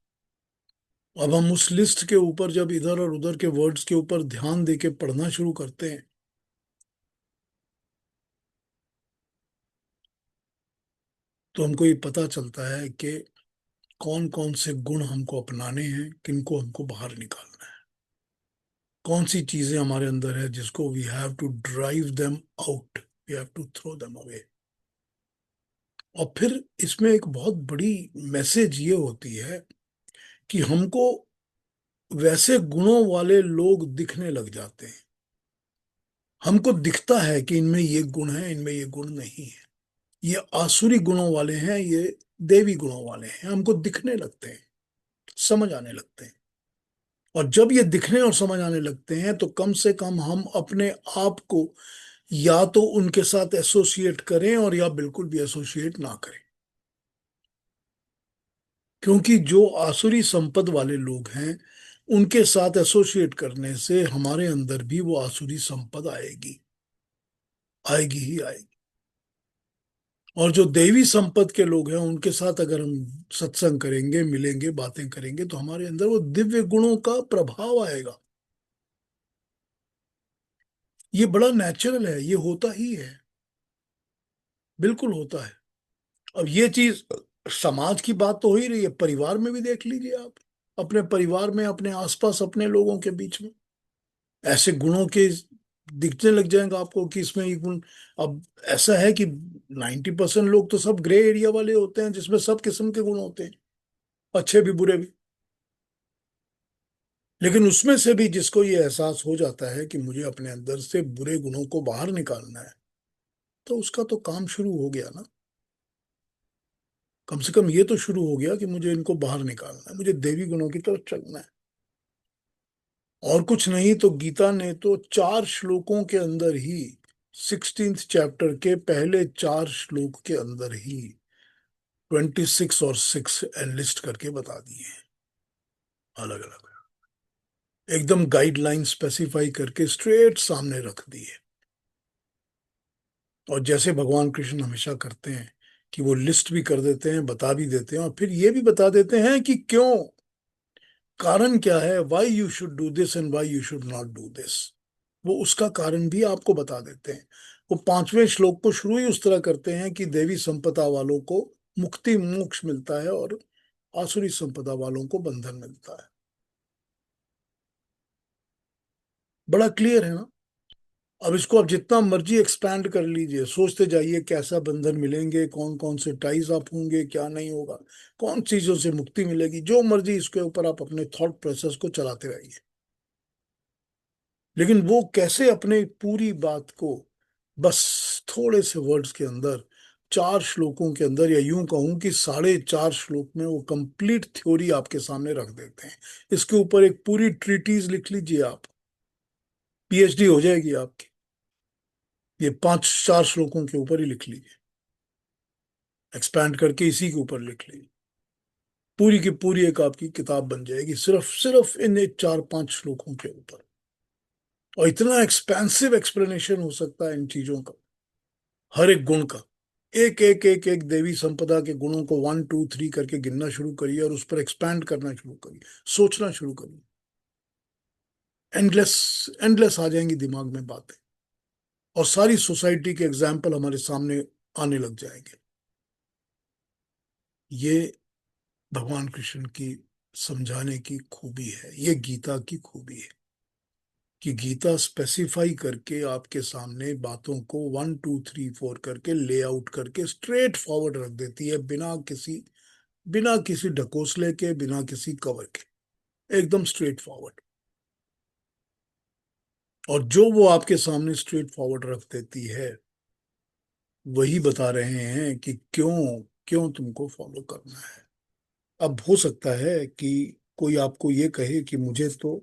A: अब हम उस लिस्ट के ऊपर जब इधर और उधर के वर्ड्स के ऊपर ध्यान देके पढ़ना शुरू करते हैं, तो हमको ये पता चलता है कि कौन कौन से गुण हमको अपनाने हैं, किनको हमको बाहर निकालना है, कौन सी चीजें हमारे अंदर है जिसको we have to drive them out, we have to throw them away. और फिर इसमें एक बहुत बड़ी मैसेज ये होती है कि हमको वैसे गुणों वाले लोग दिखने लग जाते हैं। हमको दिखता है कि इनमें ये गुण है, इनमें ये गुण नहीं है, ये आसुरी गुणों वाले हैं, ये देवी गुणों वाले हैं, हमको दिखने लगते हैं, समझ आने लगते हैं। और जब ये दिखने और समझ आने लगते हैं तो कम से कम हम अपने आप को या तो उनके साथ एसोसिएट करें और या बिल्कुल भी एसोसिएट ना करें। क्योंकि जो आसुरी संपद वाले लोग हैं उनके साथ एसोसिएट करने से हमारे अंदर भी वो आसुरी संपद आएगी, आएगी ही आएगी। और जो देवी संपद के लोग हैं उनके साथ अगर हम सत्संग करेंगे, मिलेंगे, बातें करेंगे, तो हमारे अंदर वो दिव्य गुणों का प्रभाव आएगा। ये बड़ा नेचुरल है, ये होता ही है, बिल्कुल होता है। अब ये चीज समाज की बात तो हो ही रही है, परिवार में भी देख लीजिए आप, अपने परिवार में, अपने आसपास, अपने लोगों के बीच में ऐसे गुणों के दिखने लग जाएंगे आपको कि इसमें ये गुण। अब ऐसा है कि 90% लोग तो सब ग्रे एरिया वाले होते हैं जिसमें सब किस्म के गुण होते हैं, अच्छे भी बुरे भी। लेकिन उसमें से भी जिसको ये एहसास हो जाता है कि मुझे अपने अंदर से बुरे गुणों को बाहर निकालना है, तो उसका तो काम शुरू हो गया ना। कम से कम ये तो शुरू हो गया कि मुझे इनको बाहर निकालना है, मुझे देवी गुणों की तरफ चलना है। और कुछ नहीं तो गीता ने तो 4 श्लोकों के अंदर ही, 16th चैप्टर के पहले 4 श्लोक के अंदर ही 26 और 6 एनलिस्ट करके बता दिए हैं, अलग अलग, एकदम गाइडलाइन स्पेसिफाई करके स्ट्रेट सामने रख दिए। और जैसे भगवान कृष्ण हमेशा करते हैं कि वो लिस्ट भी कर देते हैं, बता भी देते हैं, और फिर ये भी बता देते हैं कि क्यों कारण क्या है, why you should do this and why you should not do this, वो उसका कारण भी आपको बता देते हैं। वो 5वें श्लोक को शुरू ही उस तरह करते हैं कि देवी संपदा वालों को मुक्ति मोक्ष मिलता है और आसुरी संपदा वालों को बंधन मिलता है। बड़ा क्लियर है ना। अब इसको आप जितना मर्जी एक्सपैंड कर लीजिए, सोचते जाइए कैसा बंधन मिलेंगे, कौन कौन से टाइज आप होंगे, क्या नहीं होगा, कौन चीजों से मुक्ति मिलेगी, जो मर्जी इसके ऊपर आप अपने थॉट प्रोसेस को चलाते रहिए। लेकिन वो कैसे अपने पूरी बात को बस थोड़े से वर्ड्स के अंदर, 4 श्लोकों के अंदर, या यूं कहूं कि 4.5 श्लोक में वो कंप्लीट थ्योरी आपके सामने रख देते हैं। इसके ऊपर एक पूरी ट्रीटीज लिख लीजिए आप, पीएचडी हो जाएगी आपकी। ये 5 4 श्लोकों के ऊपर ही लिख लीजिए, एक्सपैंड करके इसी के ऊपर लिख लीजिए, पूरी की पूरी एक आपकी किताब बन जाएगी सिर्फ सिर्फ इन 4 5 श्लोकों के ऊपर। और इतना एक्सपेंसिव एक्सप्लेनेशन हो सकता है इन चीजों का, हर एक गुण का। एक देवी संपदा के गुणों को 1 2 3 करके गिनना शुरू करिए और उस पर एक्सपैंड करना शुरू करिए, सोचना शुरू करिए। एंडलेस एंडलेस आ जाएंगी दिमाग में बातें, और सारी सोसाइटी के एग्जाम्पल हमारे सामने आने लग जाएंगे। ये भगवान कृष्ण की समझाने की खूबी है, ये गीता की खूबी है कि गीता स्पेसिफाई करके आपके सामने बातों को 1 2 3 4 करके लेआउट करके स्ट्रेट फॉरवर्ड रख देती है, बिना किसी ढकोसले के, बिना किसी कवर के, एकदम स्ट्रेट फॉरवर्ड। और जो वो आपके सामने स्ट्रेट फॉरवर्ड रख देती है, वही बता रहे हैं कि क्यों क्यों तुमको फॉलो करना है। अब हो सकता है कि कोई आपको ये कहे कि मुझे तो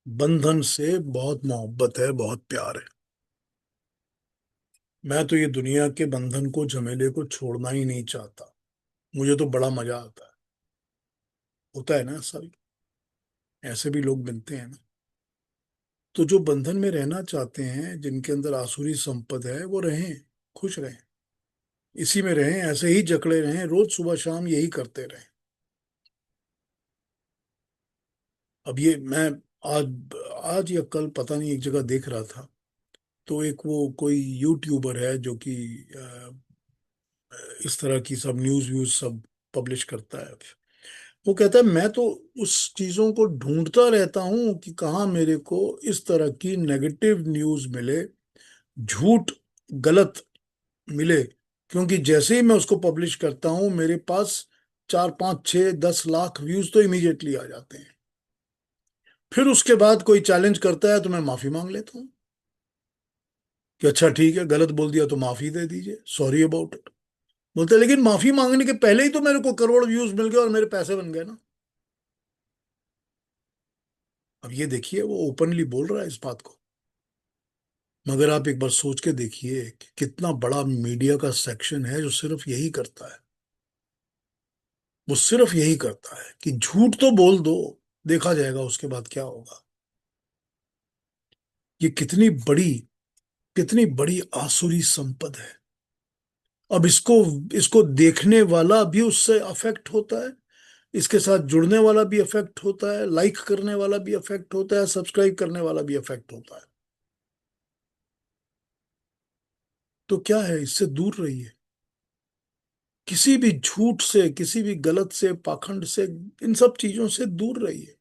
A: बंधन से बहुत मोहब्बत है, बहुत प्यार है, मैं तो ये दुनिया के बंधन को, झमेले को छोड़ना ही नहीं चाहता, मुझे तो बड़ा मजा आता है। होता है ना ऐसा भी, ऐसे भी लोग मिलते हैं ना। तो जो बंधन में रहना चाहते हैं, जिनके अंदर आसुरी संपद है, वो रहें, खुश रहें, इसी में रहें, ऐसे ही जकड़े रहें, रोज सुबह शाम यही करते रहें। अब ये मैं आज आज या कल पता नहीं एक जगह देख रहा था, तो एक वो कोई यूट्यूबर है जो कि इस तरह की सब न्यूज व्यूज सब पब्लिश करता है। वो कहता है मैं तो उस चीजों को ढूंढता रहता हूं कि कहाँ मेरे को इस तरह की नेगेटिव न्यूज मिले, झूठ, गलत मिले, क्योंकि जैसे ही मैं उसको पब्लिश करता हूं मेरे पास 4 5 6 10 लाख व्यूज तो इमीडिएटली आ जाते हैं। फिर उसके बाद कोई चैलेंज करता है तो मैं माफी मांग लेता हूँ कि अच्छा ठीक है, गलत बोल दिया तो माफी दे दीजिए, सॉरी अबाउट इट। बोलते हैं, लेकिन माफी मांगने के पहले ही तो मेरे को करोड़ व्यूज मिल गए और मेरे पैसे बन गए ना। अब ये देखिए, वो ओपनली बोल रहा है इस बात को, मगर आप एक बार सोच के देखिए कि कितना बड़ा मीडिया का सेक्शन है जो सिर्फ यही करता है। वो सिर्फ यही करता है कि झूठ तो बोल दो, देखा जाएगा उसके बाद क्या होगा। ये कितनी बड़ी आसुरी संपद है। अब इसको इसको देखने वाला भी उससे अफेक्ट होता है, इसके साथ जुड़ने वाला भी अफेक्ट होता है, लाइक करने वाला भी अफेक्ट होता है, सब्सक्राइब करने वाला भी अफेक्ट होता है। तो क्या है, इससे दूर रहिए, किसी भी झूठ से, किसी भी गलत से, पाखंड से, इन सब चीजों से दूर रहिए।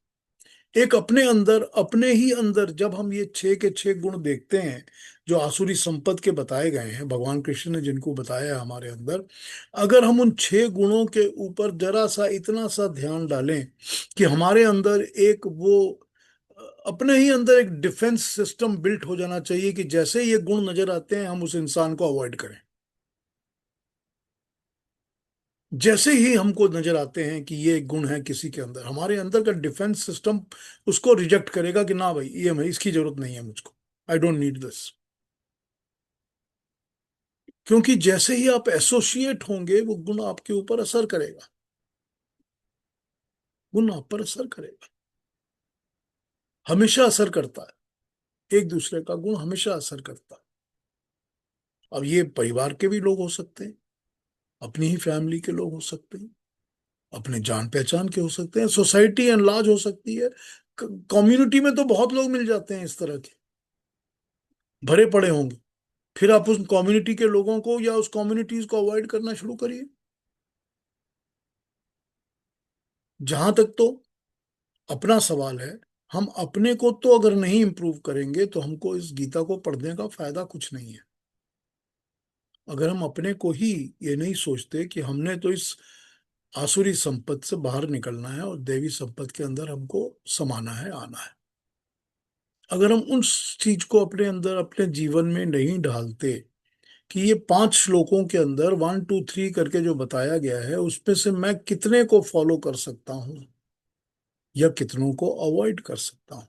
A: एक अपने अंदर, अपने ही अंदर जब हम ये 6 के 6 गुण देखते हैं जो आसुरी संपद के बताए गए हैं, भगवान कृष्ण ने जिनको बताया है हमारे अंदर, अगर हम उन 6 गुणों के ऊपर जरा सा, इतना सा ध्यान डालें कि हमारे अंदर एक वो अपने ही अंदर एक डिफेंस सिस्टम बिल्ट हो जाना चाहिए कि जैसे ये गुण नजर आते हैं हम उस इंसान को अवॉइड करें। जैसे ही हमको नजर आते हैं कि ये गुण है किसी के अंदर, हमारे अंदर का डिफेंस सिस्टम उसको रिजेक्ट करेगा कि ना भाई, ये मैं, इसकी जरूरत नहीं है मुझको, आई डोंट नीड दिस। क्योंकि जैसे ही आप एसोसिएट होंगे वो गुण आपके ऊपर असर करेगा, गुण आप पर असर करेगा, हमेशा असर करता है, एक दूसरे का गुण हमेशा असर करता है। अब ये परिवार के भी लोग हो सकते हैं, अपनी ही फैमिली के लोग हो सकते हैं, अपने जान पहचान के हो सकते हैं, सोसाइटी एनलार्ज हो सकती है, कम्युनिटी में तो बहुत लोग मिल जाते हैं इस तरह के, भरे पड़े होंगे। फिर आप उस कम्युनिटी के लोगों को या उस कम्युनिटीज को अवॉइड करना शुरू करिए। जहां तक तो अपना सवाल है, हम अपने को तो अगर नहीं इम्प्रूव करेंगे तो हमको इस गीता को पढ़ने का फायदा कुछ नहीं है। अगर हम अपने को ही ये नहीं सोचते कि हमने तो इस आसुरी संपत्ति से बाहर निकलना है और देवी संपत्ति के अंदर हमको समाना है, आना है, अगर हम उस चीज को अपने अंदर अपने जीवन में नहीं ढालते कि ये 5 श्लोकों के अंदर 1 2 3 करके जो बताया गया है उसमें से मैं कितने को फॉलो कर सकता हूं या कितनों को अवॉइड कर सकता हूं,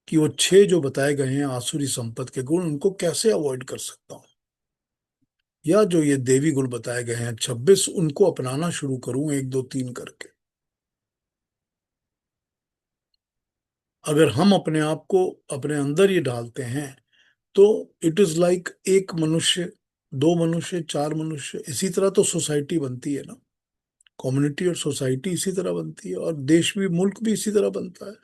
A: कि वो 6 जो बताए गए हैं आसुरी संपत्ति के गुण, उनको कैसे अवॉइड कर सकता हूं, या जो ये देवी गुण बताए गए हैं 26, उनको अपनाना शुरू करूं 1 2 3 करके। अगर हम अपने आप को अपने अंदर ये डालते हैं तो इट इज लाइक एक मनुष्य, 2 मनुष्य, 4 मनुष्य, इसी तरह तो सोसाइटी बनती है ना। कम्युनिटी और सोसाइटी इसी तरह बनती है, और देश भी, मुल्क भी इसी तरह बनता है।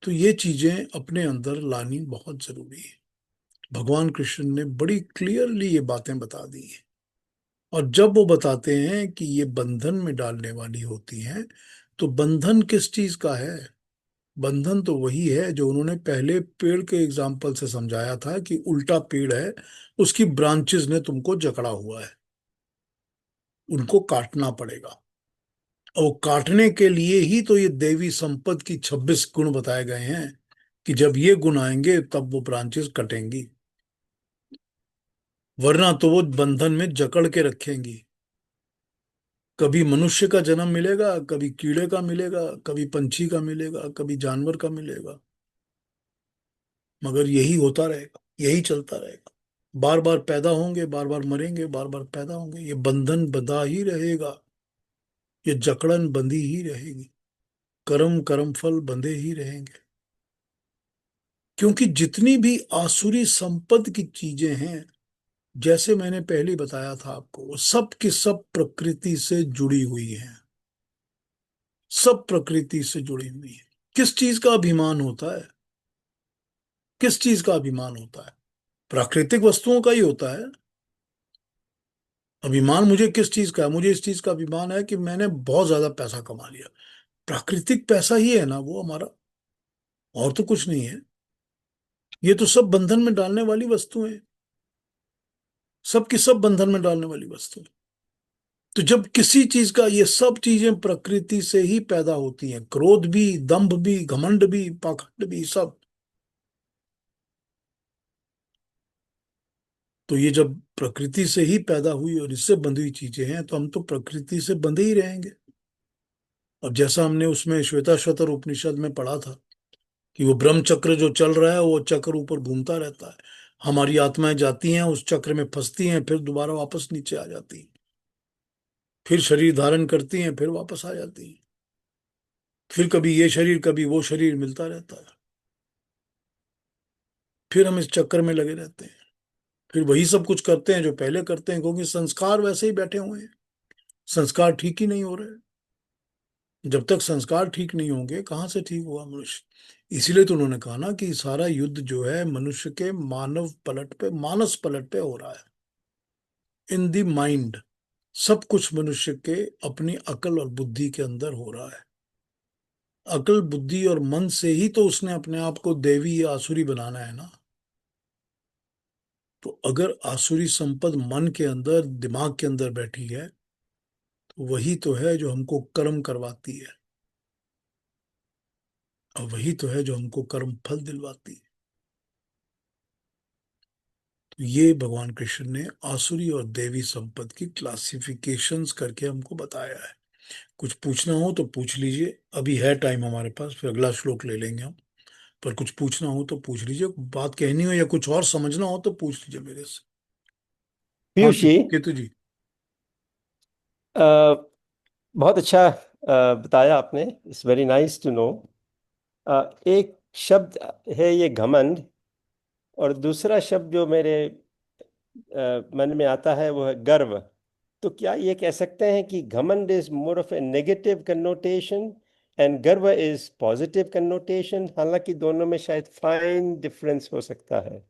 A: तो ये चीजें अपने अंदर लानी बहुत जरूरी है। भगवान कृष्ण ने बड़ी क्लियरली ये बातें बता दी हैं। और जब वो बताते हैं कि ये बंधन में डालने वाली होती हैं, तो बंधन किस चीज का है? बंधन तो वही है जो उन्होंने पहले पेड़ के एग्जाम्पल से समझाया था, कि उल्टा पेड़ है, उसकी ब्रांचेस ने तुमको जकड़ा हुआ है, उनको काटना पड़ेगा। और वो काटने के लिए ही तो ये देवी संपत्ति की 26 गुण बताए गए हैं, कि जब ये गुण आएंगे तब वो ब्रांचेस कटेंगी, वरना तो वो बंधन में जकड़ के रखेंगी। कभी मनुष्य का जन्म मिलेगा, कभी कीड़े का मिलेगा, कभी पंछी का मिलेगा, कभी जानवर का मिलेगा, मगर यही होता रहेगा, यही चलता रहेगा। बार बार पैदा होंगे, बार बार मरेंगे, बार बार पैदा होंगे, ये बंधन बंधा ही रहेगा, ये जकड़न बंधी ही रहेगी, कर्म कर्म फल बंधे ही रहेंगे। क्योंकि जितनी भी आसुरी संपत्ति की चीजें हैं, जैसे मैंने पहले बताया था आपको, वो सब की सब प्रकृति से जुड़ी हुई हैं, सब प्रकृति से जुड़ी हुई है। किस चीज का अभिमान होता है? किस चीज का अभिमान होता है? प्राकृतिक वस्तुओं का ही होता है। अभिमान मुझे किस चीज का है? मुझे इस चीज का अभिमान है कि मैंने बहुत ज्यादा पैसा कमा लिया। प्राकृतिक पैसा ही है ना वो हमारा, और तो कुछ नहीं है। ये तो सब बंधन में डालने वाली वस्तुएं हैं, सब की सब बंधन में डालने वाली वस्तुएं। तो जब किसी चीज का, ये सब चीजें प्रकृति से ही पैदा होती हैं, क्रोध भी, दंभ भी, घमंड भी, पाखंड भी, सब। तो ये जब प्रकृति से ही पैदा हुई और इससे बंधी हुई चीजें हैं, तो हम तो प्रकृति से बंधे ही रहेंगे। और जैसा हमने उसमें श्वेताश्वतर उपनिषद में पढ़ा था, कि वो ब्रह्म चक्र जो चल रहा है, वो चक्र ऊपर घूमता रहता है। हमारी आत्माएं जाती हैं उस चक्र में, फंसती हैं, फिर दोबारा वापस नीचे आ जाती हैं, फिर शरीर धारण करती हैं, फिर वापस आ जाती हैं, फिर कभी ये शरीर कभी वो शरीर मिलता रहता है, फिर हम इस चक्कर में लगे रहते हैं, फिर वही सब कुछ करते हैं जो पहले करते हैं, क्योंकि संस्कार वैसे ही बैठे हुए हैं, संस्कार ठीक ही नहीं हो रहे। जब तक संस्कार ठीक नहीं होंगे, कहाँ से ठीक होगा मनुष्य? इसीलिए तो उन्होंने कहा ना कि सारा युद्ध जो है मनुष्य के मानव पलट पे, मानस पलट पे हो रहा है, इन दी माइंड। सब कुछ मनुष्य के अपनी अकल और बुद्धि के अंदर हो रहा है। अकल बुद्धि और मन से ही तो उसने अपने आप को देवी या आसुरी बनाना है ना। तो अगर आसुरी संपद मन के अंदर, दिमाग के अंदर बैठी है, तो वही तो है जो हमको कर्म करवाती है, और वही तो है जो हमको कर्म फल दिलवाती है। तो ये भगवान कृष्ण ने आसुरी और देवी संपद की क्लासिफिकेशंस करके हमको बताया है। कुछ पूछना हो तो पूछ लीजिए, अभी है टाइम हमारे पास, फिर अगला श्लोक ले लेंगे हम। पर कुछ पूछना हो तो पूछ लीजिए, बात कहनी हो या कुछ और समझना हो तो पूछ लीजिए मेरे से। हाँ
E: पीयूष जी,
A: केतु जी।
E: अ, बहुत अच्छा बताया आपने। It's very nice to know. एक शब्द है ये घमंड, और दूसरा शब्द जो मेरे मन में आता है वो है गर्व। तो क्या ये कह सकते हैं कि घमंड is more of a negative connotation and गर्व इज पॉजिटिव कन्नोटेशन, हालांकि दोनों में शायद फाइन डिफरेंस हो सकता है?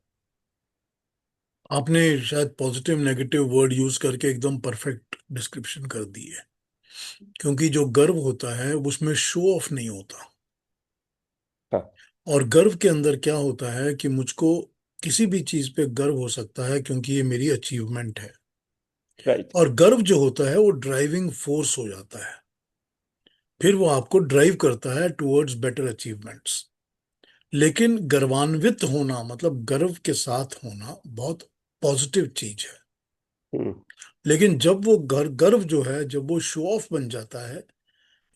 A: आपने शायद पॉजिटिव नेगेटिव वर्ड यूज करके एकदम परफेक्ट डिस्क्रिप्शन कर दी है। क्योंकि जो गर्व होता है उसमें शो ऑफ नहीं होता।
E: हाँ।
A: और गर्व के अंदर क्या होता है कि मुझको किसी भी चीज पे गर्व हो सकता है क्योंकि ये मेरी अचीवमेंट है।
E: राइट।
A: और गर्व जो होता है वो ड्राइविंग फोर्स हो जाता है। फिर वो आपको ड्राइव करता है टुवर्ड्स बेटर अचीवमेंट्स। लेकिन गर्वान्वित होना मतलब गर्व के साथ होना बहुत पॉजिटिव चीज है।
E: हम्म।
A: लेकिन जब वो गर्व जो है जब वो शो ऑफ बन जाता है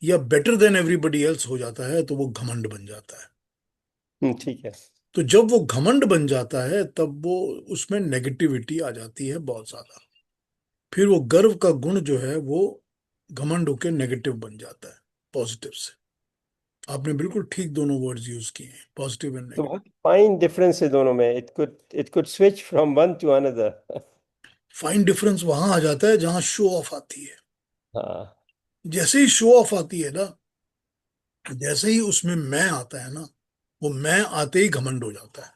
A: या बेटर देन एवरीबडी एल्स हो जाता है तो वो घमंड बन जाता है।
E: ठीक है।
A: तो जब वो घमंड बन जाता है तब वो उसमें नेगेटिविटी आ जाती है बहुत ज्यादा। फिर वो गर्व का गुण जो है वो घमंड होके नेगेटिव बन जाता है पॉजिटिव से। आपने बिल्कुल ठीक दोनों वर्ड्स यूज किए हैं, पॉजिटिव एंड
E: तो
A: नेगेटिव।
E: बहुत फाइन डिफरेंस है दोनों में, it could switch from one two another.
A: Fine difference वहां आ जाता है जहां शो ऑफ आती है।
E: हाँ।
A: जैसे ही शो ऑफ आती है ना, जैसे ही उसमें मैं आता है ना, वो मैं आते ही घमंड हो जाता है।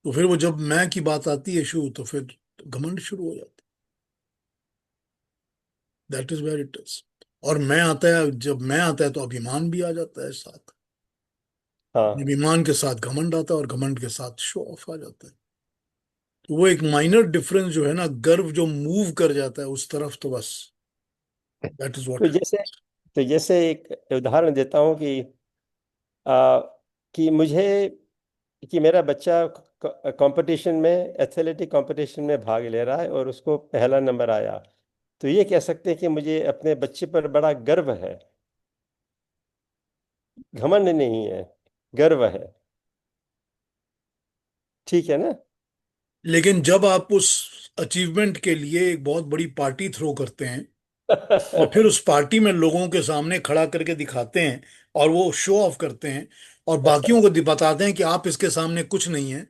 A: तो फिर वो जब मैं की बात आती है शुरू तो फिर घमंड शुरू हो जाता है। That is where it is. और मैं आता है, जब मैं आता है तो अभिमान भी आ जाता है साथ।
E: हाँ
A: अभिमान के साथ घमंड आता है और घमंड के साथ शो ऑफ आ जाता है। तो वो एक माइनर डिफरेंस जो है ना, गर्व जो मूव कर जाता है उस तरफ, तो बस दैट इज
E: तो
A: व्हाट।
E: जैसे तो जैसे एक उदाहरण देता हूँ आ, कि मुझे कि मेरा बच्चा कंपटीशन में, एथलेटिक कंपटीशन में भाग ले रहा है और उसको पहला नंबर आया, तो ये कह सकते हैं कि मुझे अपने बच्चे पर बड़ा गर्व है। घमंड नहीं है, गर्व है। ठीक है ना?
A: लेकिन जब आप उस अचीवमेंट के लिए एक बहुत बड़ी पार्टी थ्रो करते हैं और फिर उस पार्टी में लोगों के सामने खड़ा करके दिखाते हैं और वो शो ऑफ करते हैं और बाकियों को बताते हैं कि आप इसके सामने कुछ नहीं है,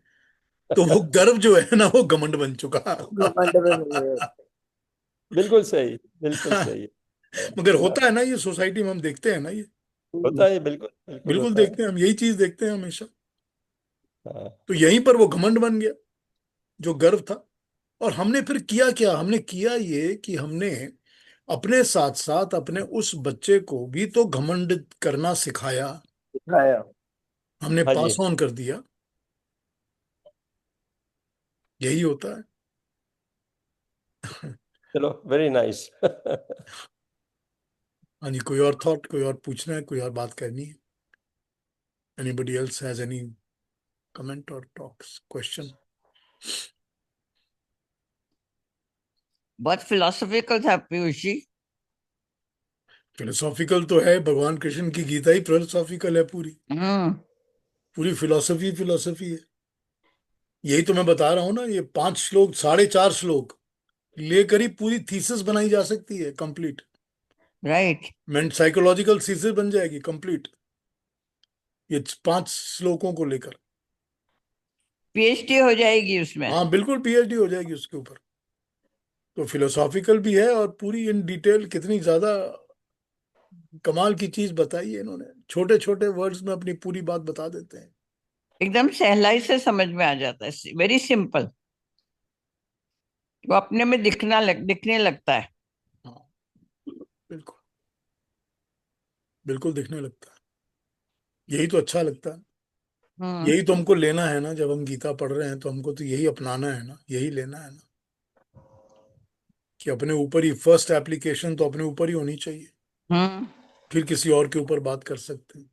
A: तो वो गर्व जो है ना वो घमंड बन चुका।
C: घमंड में नहीं है।
E: बिल्कुल सही, बिल्कुल सही।
A: मगर
E: है ना?
A: होता है ना, ये सोसाइटी में हम देखते हैं ना, ये
E: होता है, बिल्कुल बिल्कुल
A: बिल्कुल
E: होता है।
A: देखते हैं हम, यही चीज देखते हैं हमेशा।
E: हाँ।
A: तो यहीं पर वो घमंड बन गया जो गर्व था। और हमने फिर किया क्या, हमने किया ये कि हमने अपने साथ साथ अपने उस बच्चे को भी तो घमंड करना सिखाया।
C: दिखाया।
A: हमने
E: हाँ जी।
A: पास ऑन कर दिया। यही होता है।
E: चलो, वेरी नाइस।
A: हाँ जी, कोई और थॉट, कोई और पूछना है, कोई और बात करनी है? Anybody else has any comment और टॉक्स क्वेश्चन?
B: बहुत फिलोसॉफिकल था पीयूष जी।
A: फिलोसॉफिकल तो है, भगवान कृष्ण की गीता ही फिलोसॉफिकल है पूरी।
B: हम्म।
A: पूरी फिलोसफी फिलोसफी है। यही तो मैं बता रहा हूँ ना, ये 5 श्लोक, 4.5 श्लोक लेकर ही पूरी थीसिस बनाई जा सकती है कंप्लीट।
B: राइट।
A: साइकोलॉजिकल थीसिस बन जाएगी कंप्लीट ये 5 श्लोकों को लेकर।
B: पीएचडी हो जाएगी उसमें।
A: हाँ बिल्कुल, पीएचडी हो जाएगी उसके ऊपर। तो फिलोसॉफिकल भी है और पूरी इन डिटेल, कितनी ज्यादा कमाल की चीज बताई है इन्होंने। छोटे छोटे वर्ड्स में अपनी पूरी बात बता देते हैं।
B: एकदम सहलाई से समझ में आ जाता है, वेरी सिंपल। वो अपने में दिखने लगता है।
A: हाँ बिल्कुल, बिल्कुल दिखने लगता है। यही तो अच्छा लगता है।
B: हम्म।
A: यही तो हमको लेना है ना, जब हम गीता पढ़ रहे हैं तो हमको तो यही अपनाना है ना, यही लेना है ना, कि अपने ऊपर ही फर्स्ट एप्लीकेशन तो अपने ऊपर ही होनी चाहिए।
B: हम्म।
A: फिर किसी और के ऊपर बात कर सकते हैं।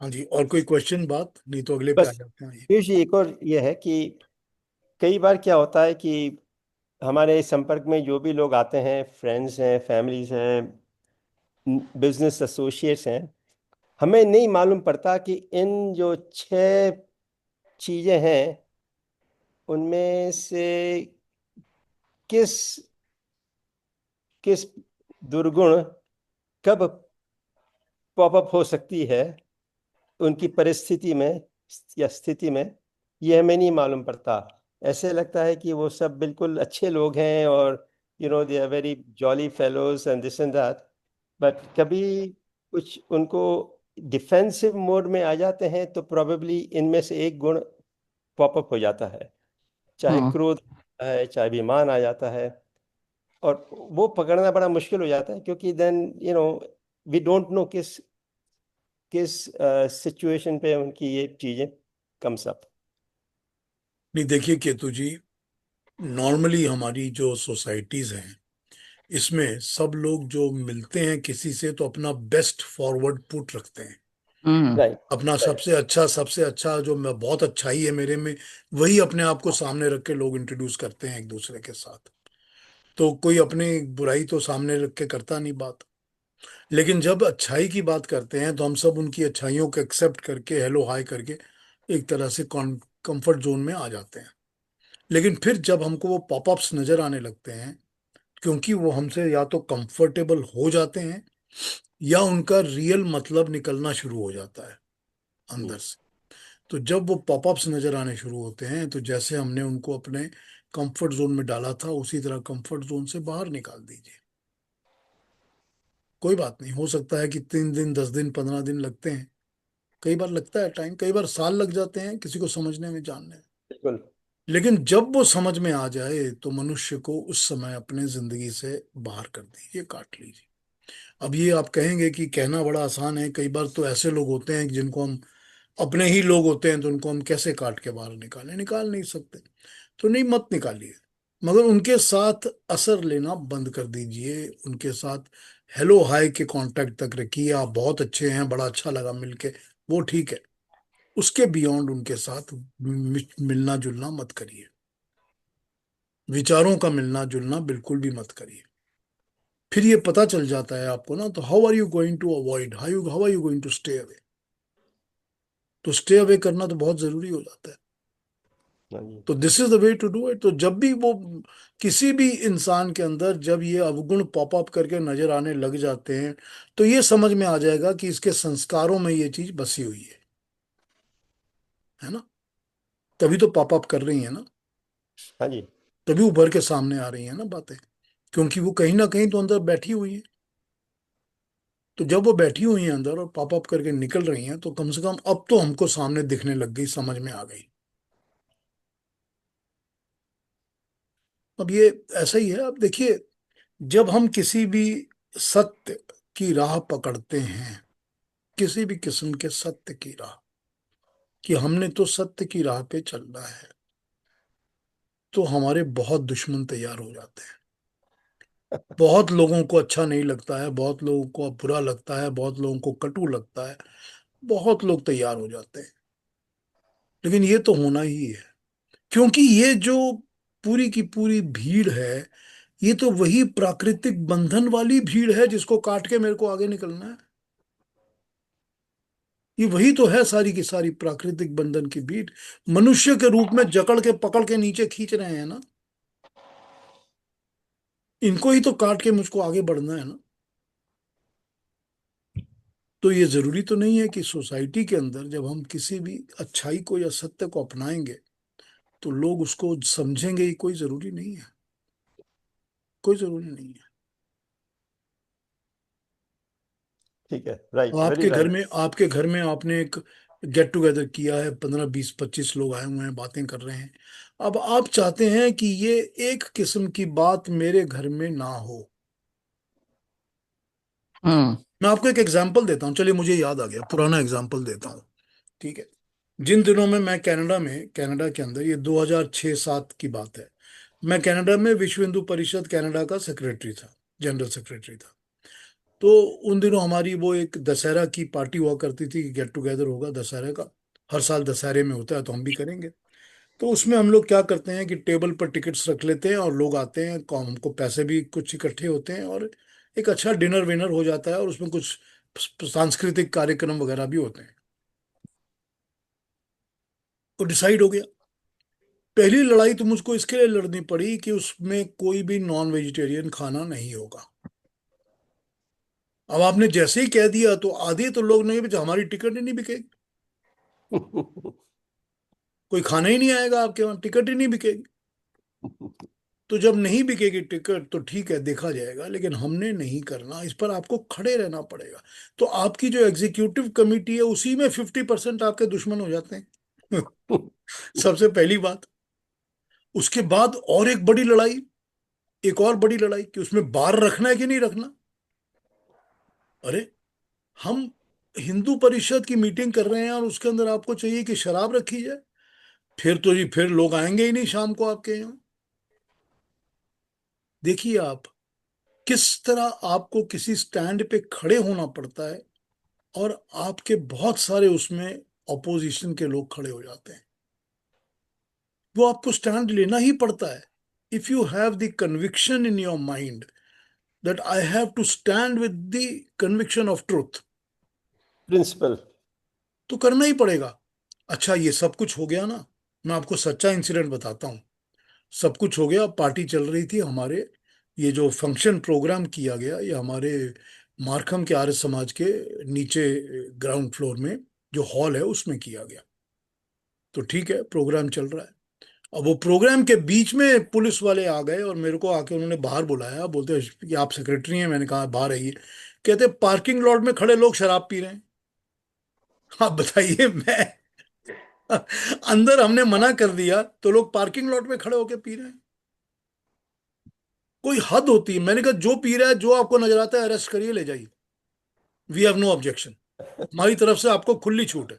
A: हाँ जी, और कोई क्वेश्चन बात, नहीं तो अगले पे आ
E: बस
A: जाते हैं।
E: पीयूष जी, एक और ये है कि कई बार क्या होता है कि हमारे संपर्क में जो भी लोग आते हैं, फ्रेंड्स हैं, फैमिलीज हैं, बिजनेस एसोसिएट्स हैं, हमें नहीं मालूम पड़ता कि इन जो 6 चीजें हैं उनमें से किस किस दुर्गुण कब पॉपअप हो सकती है उनकी परिस्थिति में या स्थिति में, ये हमें नहीं मालूम पड़ता। ऐसे लगता है कि वो सब बिल्कुल अच्छे लोग हैं और they are very jolly fellows and this and that, but कभी कुछ उनको डिफेंसिव मोड में आ जाते हैं तो प्रोबेबली इनमें से एक गुण पॉपअप हो जाता है, चाहे
B: हम्म
E: क्रोध है, चाहे अभिमान आ जाता है, और वो पकड़ना बड़ा मुश्किल हो जाता है क्योंकि देन वी डोंट नो किस किस सिचुएशन पे उनकी ये चीजें कम्स अप।
A: नहीं, देखिए केतु जी, नॉर्मली हमारी जो सोसाइटीज हैं, इसमें सब लोग जो मिलते हैं किसी से तो अपना बेस्ट फॉरवर्ड पुट रखते हैं।
B: हम्म
E: राइट।
A: अपना सबसे अच्छा जो मैं बहुत अच्छाई है मेरे में, वही अपने आप को सामने रख के लोग इंट्रोड्यूस करते हैं एक दूसरे के साथ। तो कोई अपनी बुराई तो सामने रख के करता नहीं बात। लेकिन जब अच्छाई की बात करते हैं तो हम सब उनकी अच्छाइयों को एक्सेप्ट करके हेलो हाय करके एक तरह से कंफर्ट जोन में आ जाते हैं। लेकिन फिर जब हमको वो पॉपअप्स नजर आने लगते हैं, क्योंकि वो हमसे या तो कंफर्टेबल हो जाते हैं या उनका रियल मतलब निकलना शुरू हो जाता है अंदर से। तो जब वो पॉपअप्स नजर आने शुरू होते हैं तो जैसे हमने उनको अपने कंफर्ट जोन में डाला था उसी तरह कंफर्ट जोन से बाहर निकाल दीजिए। कोई बात नहीं, हो सकता है कि 3 दिन 10 दिन 15 दिन लगते हैं, कई बार लगता है टाइम, कई बार साल लग जाते हैं किसी को समझने में, जानने में।
E: बिल्कुल।
A: लेकिन जब वो समझ में आ जाए तो मनुष्य को उस समय अपने जिंदगी से बाहर कर दीजिए, काट लीजिए। अब ये आप कहेंगे कि कहना बड़ा आसान है, कई बार तो ऐसे लोग होते हैं जिनको हम, अपने ही लोग होते हैं तो उनको हम कैसे काट के बाहर निकालें, निकाल नहीं सकते। तो नहीं, मत निकालिए, मगर उनके साथ असर लेना बंद कर दीजिए। उनके साथ हेलो हाय के कांटेक्ट तक रखिए, आप बहुत अच्छे हैं, बड़ा अच्छा लगा मिलके, वो ठीक है। उसके बियॉन्ड उनके साथ मिलना जुलना मत करिए, विचारों का मिलना जुलना बिल्कुल भी मत करिए। फिर ये पता चल जाता है आपको ना, तो how are you going to avoid, how are you going to stay away. तो स्टे अवे करना तो बहुत जरूरी हो जाता है।
E: हाँ जी।
A: तो this is the way to do it. तो जब भी वो, किसी भी इंसान के अंदर जब ये अवगुण पॉप अप करके नजर आने लग जाते हैं, तो ये समझ में आ जाएगा कि इसके संस्कारों में ये चीज बसी हुई है ना। तभी तो पॉप अप कर रही है ना,
E: हाँ जी।
A: तभी उभर के सामने आ रही है ना बातें, क्योंकि वो कहीं ना कहीं तो अंदर बैठी हुई है। तो जब वो बैठी हुई हैं अंदर और पॉप अप करके निकल रही हैं, तो कम से कम अब तो हमको सामने दिखने लग गई, समझ में आ गई। अब ये ऐसा ही है। अब देखिए, जब हम किसी भी सत्य की राह पकड़ते हैं, किसी भी किस्म के सत्य की राह, कि हमने तो सत्य की राह पे चलना है, तो हमारे बहुत दुश्मन तैयार हो जाते हैं। बहुत लोगों को अच्छा नहीं लगता है, बहुत लोगों को बुरा लगता है, बहुत लोगों को कटु लगता है, बहुत लोग तैयार हो जाते हैं। लेकिन ये तो होना ही है, क्योंकि ये जो पूरी की पूरी भीड़ है, ये तो वही प्राकृतिक बंधन वाली भीड़ है जिसको काट के मेरे को आगे निकलना है। ये वही तो है, सारी की सारी प्राकृतिक बंधन की भीड़ मनुष्य के रूप में जकड़ के पकड़ के नीचे खींच रहे हैं ना। इनको ही तो काट के मुझको आगे बढ़ना है ना। तो ये जरूरी तो नहीं है कि सोसाइटी के अंदर जब हम किसी भी अच्छाई को या सत्य को अपनाएंगे तो लोग उसको समझेंगे, ये कोई जरूरी नहीं है, कोई जरूरी नहीं है।
E: ठीक है।
A: अब
E: राइट। वेरी
A: आपके घर
E: राइट।
A: में, आपके घर में आपने एक गेट टुगेदर किया है, 15 20 25 लोग आए हुए हैं, बातें कर रहे हैं। अब आप चाहते हैं कि ये एक किस्म की बात मेरे घर में ना हो।
B: हम्म
A: मैं आपको एक एग्जांपल देता हूँ, चलिए मुझे याद आ गया, पुराना एग्जांपल देता हूँ। ठीक है। जिन दिनों में मैं कनाडा में, कनाडा के अंदर, ये 2006-07 की बात है, मैं कनाडा में विश्व हिंदू परिषद कनाडा का सेक्रेटरी था, जनरल सेक्रेटरी था। तो उन दिनों हमारी वो एक दशहरा की पार्टी हुआ करती थी कि गेट टुगेदर होगा दशहरे का, हर साल दशहरे में होता है तो हम भी करेंगे। तो उसमें हम लोग क्या करते हैं कि टेबल पर टिकट्स रख लेते हैं और लोग आते हैं, हमको पैसे भी कुछ इकट्ठे होते हैं और एक अच्छा डिनर विनर हो जाता है, और उसमें कुछ सांस्कृतिक कार्यक्रम वगैरह भी होते हैं। तो डिसाइड हो गया। पहली लड़ाई तो मुझको इसके लिए लड़नी पड़ी कि उसमें कोई भी नॉन वेजिटेरियन खाना नहीं होगा। अब आपने जैसे ही कह दिया तो आधे तो लोग नहीं, बचा हमारी टिकट ही नहीं बिकेगी। कोई खाने ही नहीं आएगा आपके वहां, टिकट ही नहीं बिकेगी। तो जब नहीं बिकेगी टिकट तो ठीक है, देखा जाएगा, लेकिन हमने नहीं करना, इस पर आपको खड़े रहना पड़ेगा। तो आपकी जो एग्जीक्यूटिव कमिटी है उसी में 50% आपके दुश्मन हो जाते हैं। सबसे पहली बात। उसके बाद और एक बड़ी लड़ाई, एक और बड़ी लड़ाई कि उसमें बार रखना है कि नहीं रखना। अरे, हम हिंदू परिषद की मीटिंग कर रहे हैं और उसके अंदर आपको चाहिए कि शराब रखी जाए। फिर तो जी फिर लोग आएंगे ही नहीं शाम को आपके यहाँ। देखिए आप किस तरह आपको किसी स्टैंड पे खड़े होना पड़ता है, और आपके बहुत सारे उसमें ऑपोजिशन के लोग खड़े हो जाते हैं। वो आपको स्टैंड लेना ही पड़ता है। If you have the conviction in your mind that I have to stand with the conviction of truth,
E: principle.
A: तो करना ही पड़ेगा। अच्छा, ये सब कुछ हो गया ना, मैं आपको सच्चा इंसिडेंट बताता हूँ। सब कुछ हो गया, पार्टी चल रही थी हमारे, ये जो फंक्शन प्रोग्राम किया गया ये हमारे मारखम के आर्य समाज के नीचे ग्राउंड फ्लोर में जो हॉल है उसमें किया गया। तो ठीक है, प्रोग्राम चल रहा है। अब वो प्रोग्राम के बीच में पुलिस वाले आ गए और मेरे को आके उन्होंने बाहर बुलाया, बोलते हैं कि आप सेक्रेटरी हैं। मैंने कहा बाहर आइए। कहते पार्किंग लॉट में खड़े लोग शराब पी रहे हैं। आप बताइए, मैं अंदर हमने मना कर दिया तो लोग पार्किंग लॉट में खड़े होके पी रहे हैं। कोई हद होती है। मैंने कहा जो पी रहा है, जो आपको नजर आता है अरेस्ट करिए, ले जाइए, वी हैव नो ऑब्जेक्शन, हमारी तरफ से आपको खुली छूट है।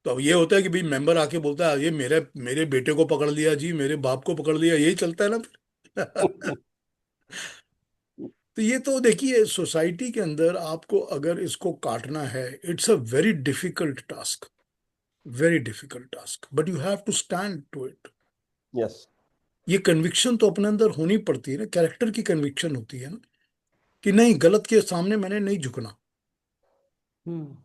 A: तो अब ये होता है कि भाई मेंबर आके बोलता है ये मेरे मेरे बेटे को पकड़ लिया जी, मेरे बाप को पकड़ लिया, यही चलता है ना फिर। तो ये तो देखिए, सोसाइटी के अंदर आपको अगर इसको काटना है, it's a very difficult task, very difficult task, but you have to stand to it.
E: Yes.
A: ये कन्विक्शन तो अपने अंदर होनी पड़ती है ना, कैरेक्टर की कन्विक्शन होती है ना, कि नहीं, गलत के सामने मैंने नहीं झुकना।
E: हम्म।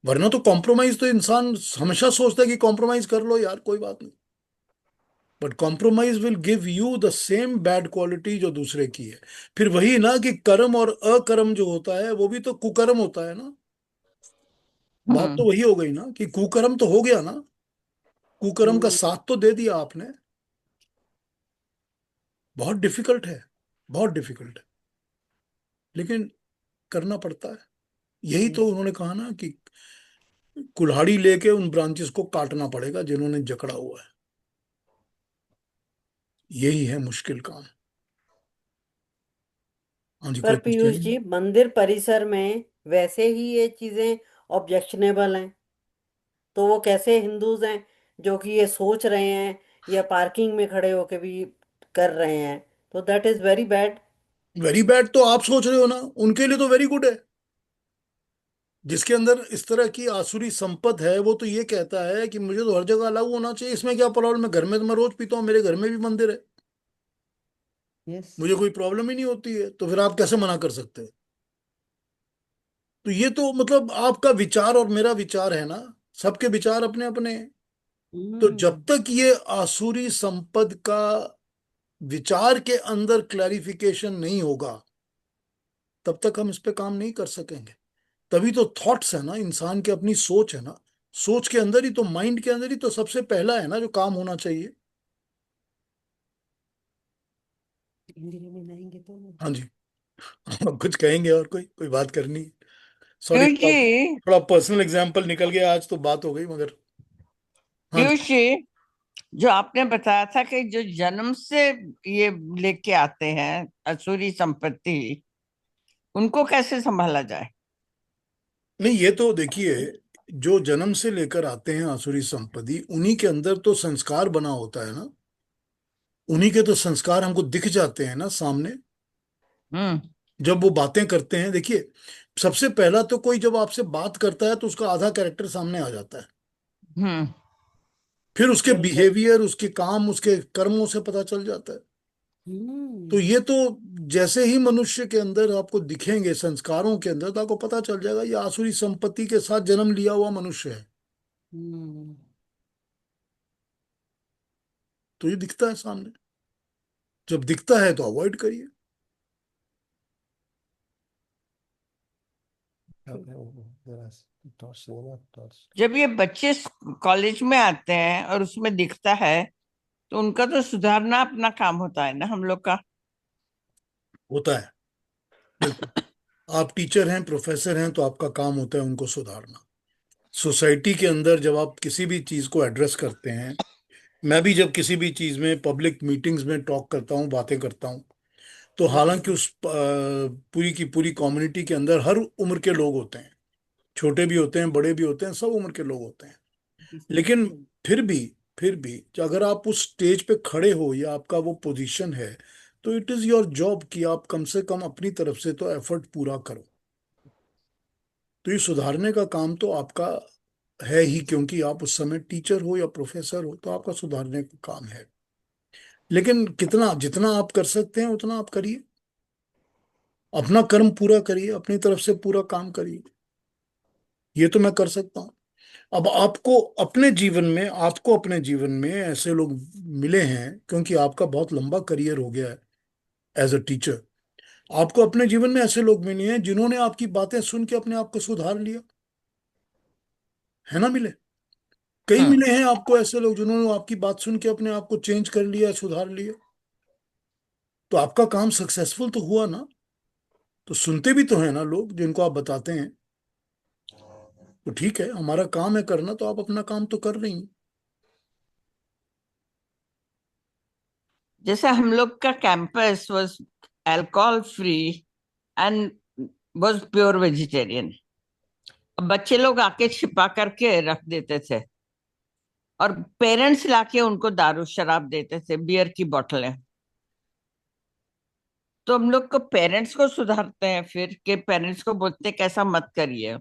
A: वरना तो कॉम्प्रोमाइज तो इंसान हमेशा सोचता है कि कॉम्प्रोमाइज कर लो यार, कोई बात नहीं। But compromise will give you the same bad quality जो दूसरे की है। फिर वही ना कि कर्म और अकर्म जो होता है वो भी तो कुकर्म होता है ना। बात तो
B: हम्म।
A: वही हो गई ना कि कुकर्म तो हो गया ना, कुकर्म का
E: हम्म।
A: साथ तो दे दिया आपने। बहुत डिफिकल्ट है, बहुत डिफिकल्ट है, लेकिन करना पड़ता है। यही तो
E: यस।
A: उन्होंने कहा ना कि कुल्हाड़ी लेके उन ब्रांचेस को काटना पड़ेगा जिन्होंने जकड़ा हुआ है। यही है मुश्किल काम। हाँ जी,
F: पर
A: कोई कुछ
F: पीयूष
A: कहेंगे।
F: जी, मंदिर परिसर में वैसे ही ये चीजें ऑब्जेक्शनेबल हैं, तो वो कैसे हिंदूज हैं जो कि ये सोच रहे हैं या पार्किंग में खड़े होके भी कर रहे हैं? तो that is very bad.
A: Very bad तो आप सोच रहे हो ना, उनके लिए तो वेरी गुड है। जिसके अंदर इस तरह की आसुरी संपत है वो तो ये कहता है कि मुझे तो हर जगह अलाउ होना चाहिए, इसमें क्या प्रॉब्लम है, घर में तो मैं रोज पीता हूँ, मेरे घर में भी मंदिर है,
E: यस।
A: मुझे कोई प्रॉब्लम ही नहीं होती है, तो फिर आप कैसे मना कर सकते हैं। तो ये तो मतलब आपका विचार और मेरा विचार है ना, सबके विचार अपने अपने हैं। तो जब
F: हम्म।
A: तक ये आसुरी संपद का विचार के अंदर क्लैरिफिकेशन नहीं होगा, तब तक हम इस पे काम नहीं कर सकेंगे। तभी तो थॉट्स है ना, इंसान की अपनी सोच है ना, सोच के अंदर ही तो, माइंड के अंदर ही तो सबसे पहला है ना जो काम होना चाहिए।
E: हिंदी में मिलाएंगे तो।
A: हाँ जी। अब कुछ कहेंगे और कोई कोई बात करनी। सॉरी,
B: पीयूष
A: थोड़ा
B: जी,
A: थोड़ा पर्सनल एग्जांपल निकल गया आज, तो बात हो गई मगर। हाँ जी।
B: पीयूष जी, जो आपने बताया था कि जो जन्म से ये लेके आते हैं असुरी संपत्ति, उनको कैसे संभाला जाए?
A: नहीं, ये तो देखिए, जो जन्म से लेकर आते हैं आसुरी संपत्ति, उन्हीं के अंदर तो संस्कार बना होता है ना, उन्हीं के तो संस्कार हमको दिख जाते हैं ना सामने।
B: हम्म।
A: जब वो बातें करते हैं, देखिए, सबसे पहला तो कोई जब आपसे बात करता है तो उसका आधा कैरेक्टर सामने आ जाता है।
B: हम्म।
A: फिर उसके
E: बिल्कुल।
A: बिहेवियर, उसके काम, उसके कर्मों से पता चल जाता है। तो
E: हम्म।
A: ये तो जैसे ही मनुष्य के अंदर आपको दिखेंगे संस्कारों के अंदर, तो आपको पता चल जाएगा ये आसुरी संपत्ति के साथ जन्म लिया हुआ मनुष्य है।
E: हम्म।
A: तो ये दिखता है सामने। जब दिखता है तो अवॉइड करिए।
E: जरा
B: जब ये बच्चे कॉलेज में आते हैं और उसमें दिखता है, तो उनका तो सुधारना अपना काम होता है ना, हम लोग का।
A: होता है, बिल्कुल। आप टीचर हैं, प्रोफेसर हैं, तो आपका काम होता है उनको सुधारना। सोसाइटी के अंदर जब आप किसी भी चीज को एड्रेस करते हैं, मैं भी जब किसी भी चीज में पब्लिक मीटिंग्स में टॉक करता हूँ, बातें करता हूँ, तो हालांकि उस पूरी की पूरी कम्युनिटी के अंदर हर उम्र के लोग होते हैं, छोटे भी होते हैं, बड़े भी होते हैं, सब उम्र के लोग होते हैं। लेकिन फिर भी फिर भी अगर आप उस स्टेज पे खड़े हो या आपका वो पोजीशन है, तो इट इज योर जॉब कि आप कम से कम अपनी तरफ से तो एफर्ट पूरा करो। तो ये सुधारने का काम तो आपका है ही, क्योंकि आप उस समय टीचर हो या प्रोफेसर हो, तो आपका सुधारने का काम है। लेकिन कितना, जितना आप कर सकते हैं उतना आप करिए, अपना कर्म पूरा करिए, अपनी तरफ से पूरा काम करिए। ये तो मैं कर सकता हूँ। अब आपको अपने जीवन में ऐसे लोग मिले हैं, क्योंकि आपका बहुत लंबा करियर हो गया है एज अ टीचर। आपको अपने जीवन में ऐसे लोग मिले हैं जिन्होंने आपकी बातें सुन के अपने आप को सुधार लिया, है ना? मिले, कई
B: हम्म।
A: मिले हैं आपको ऐसे लोग जिन्होंने आपकी बात सुन के अपने आप को चेंज कर लिया, सुधार लिया। तो आपका काम सक्सेसफुल तो हुआ ना। तो सुनते भी तो हैं ना लोग जिनको आप बताते हैं। तो ठीक है, हमारा काम है करना, तो आप अपना काम तो कर रही हैं।
B: जैसे हम लोग का campus was alcohol free and was pure vegetarian. अब बच्चे लोग आके छिपा करके रख देते थे, और पेरेंट्स लाके उनको दारू शराब देते थे, बियर की बोतलें। तो हम लोग को पेरेंट्स को सुधारते हैं फिर, के पेरेंट्स को बोलते हैं, कैसा मत करिए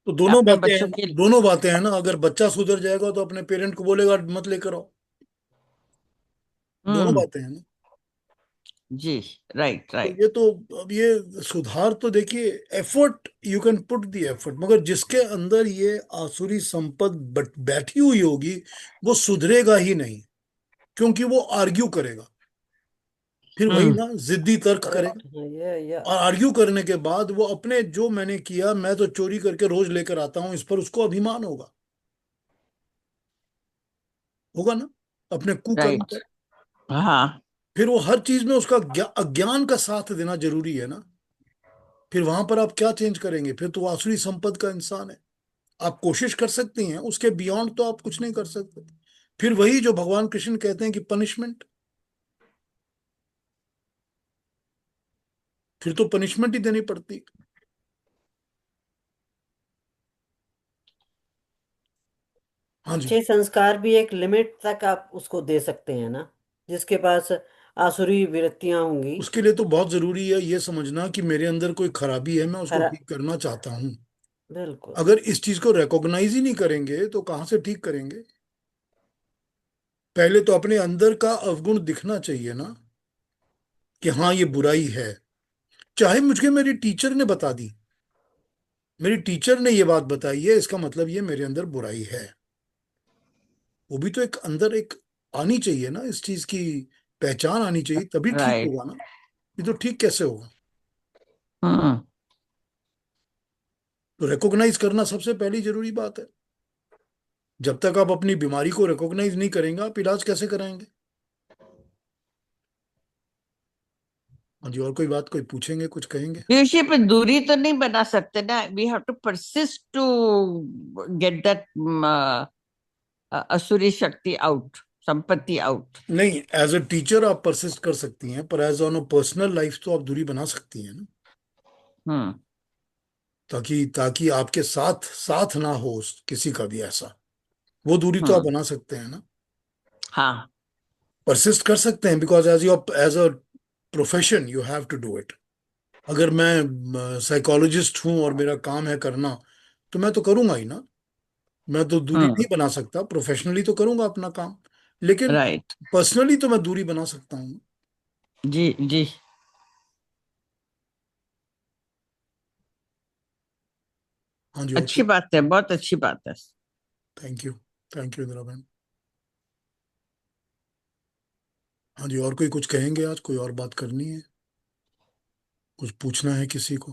A: तो दोनों
B: अपने
A: बातें हैं,
B: बच्चों के।
A: दोनों बातें हैं ना। अगर बच्चा सुधर जाएगा तो अपने पेरेंट को बोलेगा मत लेकर आओ। दोनों
B: हम्म।
A: बातें हैं ना।
B: जी। राइट
A: तो ये
B: राइट।
A: तो, अब ये सुधार तो देखिए, effort, you can put the effort, मगर जिसके अंदर ये आसुरी संपद बैठी हुई होगी, वो सुधरेगा ही नहीं, क्योंकि वो आर्ग्यू करेगा। फिर वही
B: हम्म।
A: ना, जिद्दी तर्क करेगा।
F: करेक्ट, ये
A: और आर्ग्यू करने के बाद वो अपने, जो मैंने किया, मैं तो चोरी करके रोज लेकर आता हूं, इस पर उसको अभिमान होगा, होगा ना, अपने कुकर्म
B: राइट।
A: पर।
B: हाँ।
A: फिर वो हर चीज में उसका अज्ञान का साथ देना जरूरी है ना। फिर वहां पर आप क्या चेंज करेंगे? फिर तो वो आसुरी संपद का इंसान है। आप कोशिश कर सकती हैं, उसके बियॉन्ड तो आप कुछ नहीं कर सकते। फिर वही जो भगवान कृष्ण कहते हैं कि पनिशमेंट, फिर तो पनिशमेंट ही देनी पड़ती। हाँ जी।
F: अच्छे संस्कार भी एक लिमिट तक आप उसको दे सकते हैं ना, जिसके पास आसुरी वृत्तियां होंगी।
A: उसके लिए तो बहुत जरूरी है ये समझना कि मेरे अंदर कोई खराबी है, मैं उसको
F: खरा
A: ठीक करना चाहता हूँ।
F: बिल्कुल।
A: अगर इस चीज को रिकॉग्नाइज ही नहीं करेंगे तो कहाँ से ठीक करेंगे? पहले तो अपने अंदर का अवगुण दिखना चाहिए ना, कि हाँ ये बुराई है। चाहे मुझे मेरी टीचर ने बता दी, मेरी टीचर ने ये बात बताई है, इसका मतलब ये मेरे अंदर बुराई है। वो भी तो एक अंदर एक आनी चाहिए ना, इस चीज की पहचान आनी चाहिए, तभी ठीक
B: राइट।
A: होगा ना। ये तो ठीक कैसे होगा?
B: हम्म।
A: तो रिकॉग्नाइज करना सबसे पहली जरूरी बात है। जब तक आप अपनी बीमारी को रिकॉग्नाइज नहीं करेंगे, आप इलाज कैसे कराएंगे? हाँ जी, और कोई बात, कोई पूछेंगे, कुछ कहेंगे?
B: विषय पे दूरी तो नहीं बना सकते ना, we have to persist to get that असुरी शक्ति आउट, संपत्ति आउट।
A: नहीं, एज अ टीचर आप परसिस्ट कर सकती हैं, पर as on a personal life तो आप दूरी बना सकती हैं ना।
B: हम्म।
A: ताकि ताकि आपके साथ साथ ना हो किसी का भी ऐसा, वो दूरी तो आप
B: हम्म।
A: बना सकते हैं ना।
B: हाँ।
A: परसिस्ट कर सकते हैं, because as a profession you have to do it. अगर मैं साइकोलॉजिस्ट हूं और मेरा काम है करना, तो मैं तो करूंगा ही ना। मैं तो दूरी
B: हम्म।
A: नहीं बना सकता, प्रोफेशनली तो करूंगा अपना काम, लेकिन
B: राइट।
A: पर्सनली तो मैं दूरी बना सकता हूँ।
B: जी जी।
A: हाँ जी, और
B: अच्छी बात है, बहुत अच्छी बात है।
A: Thank you, thank you Indira ma'am. हाँ जी, और कोई कुछ कहेंगे? आज कोई और बात करनी है, कुछ पूछना है किसी को?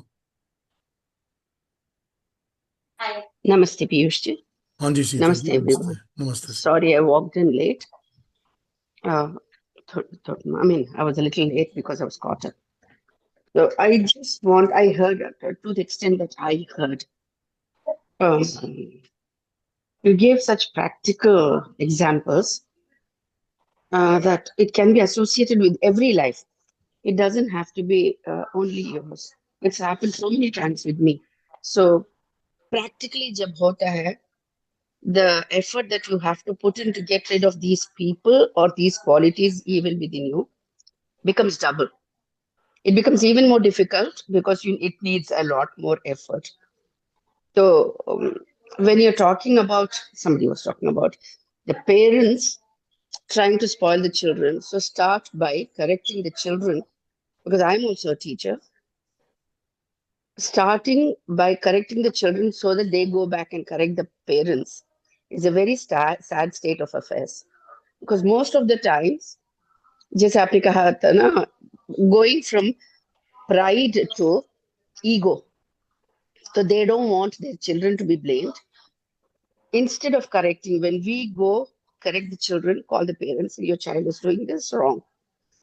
G: Namaste, Piyush ji.
A: हाँ जी सीता
G: Namaste,
A: जी, नमस्ते
G: everyone.
A: नमस्ते Sita.
G: Sorry, I walked in late. Uh, I was a little late because I was caught up. So I heard, to the extent that I heard, um, you gave such practical examples that it can be associated with every life. It doesn't have to be only yours. It's happened so many times with me. So practically, जब होता है, the effort that you have to put in to get rid of these people or these qualities evil within you becomes double. It becomes even more difficult because it needs a lot more effort. So when you're talking about, somebody was talking about the parents trying to spoil the children. So start by correcting the children, because I'm also a teacher. Starting by correcting the children so that they go back and correct the parents is a very sad state of affairs. Because most of the times, जैसे आपने कहा था ना, going from pride to ego. So they don't want their children to be blamed. Instead of correcting, when we go correct the children, call the parents, your child is doing this wrong.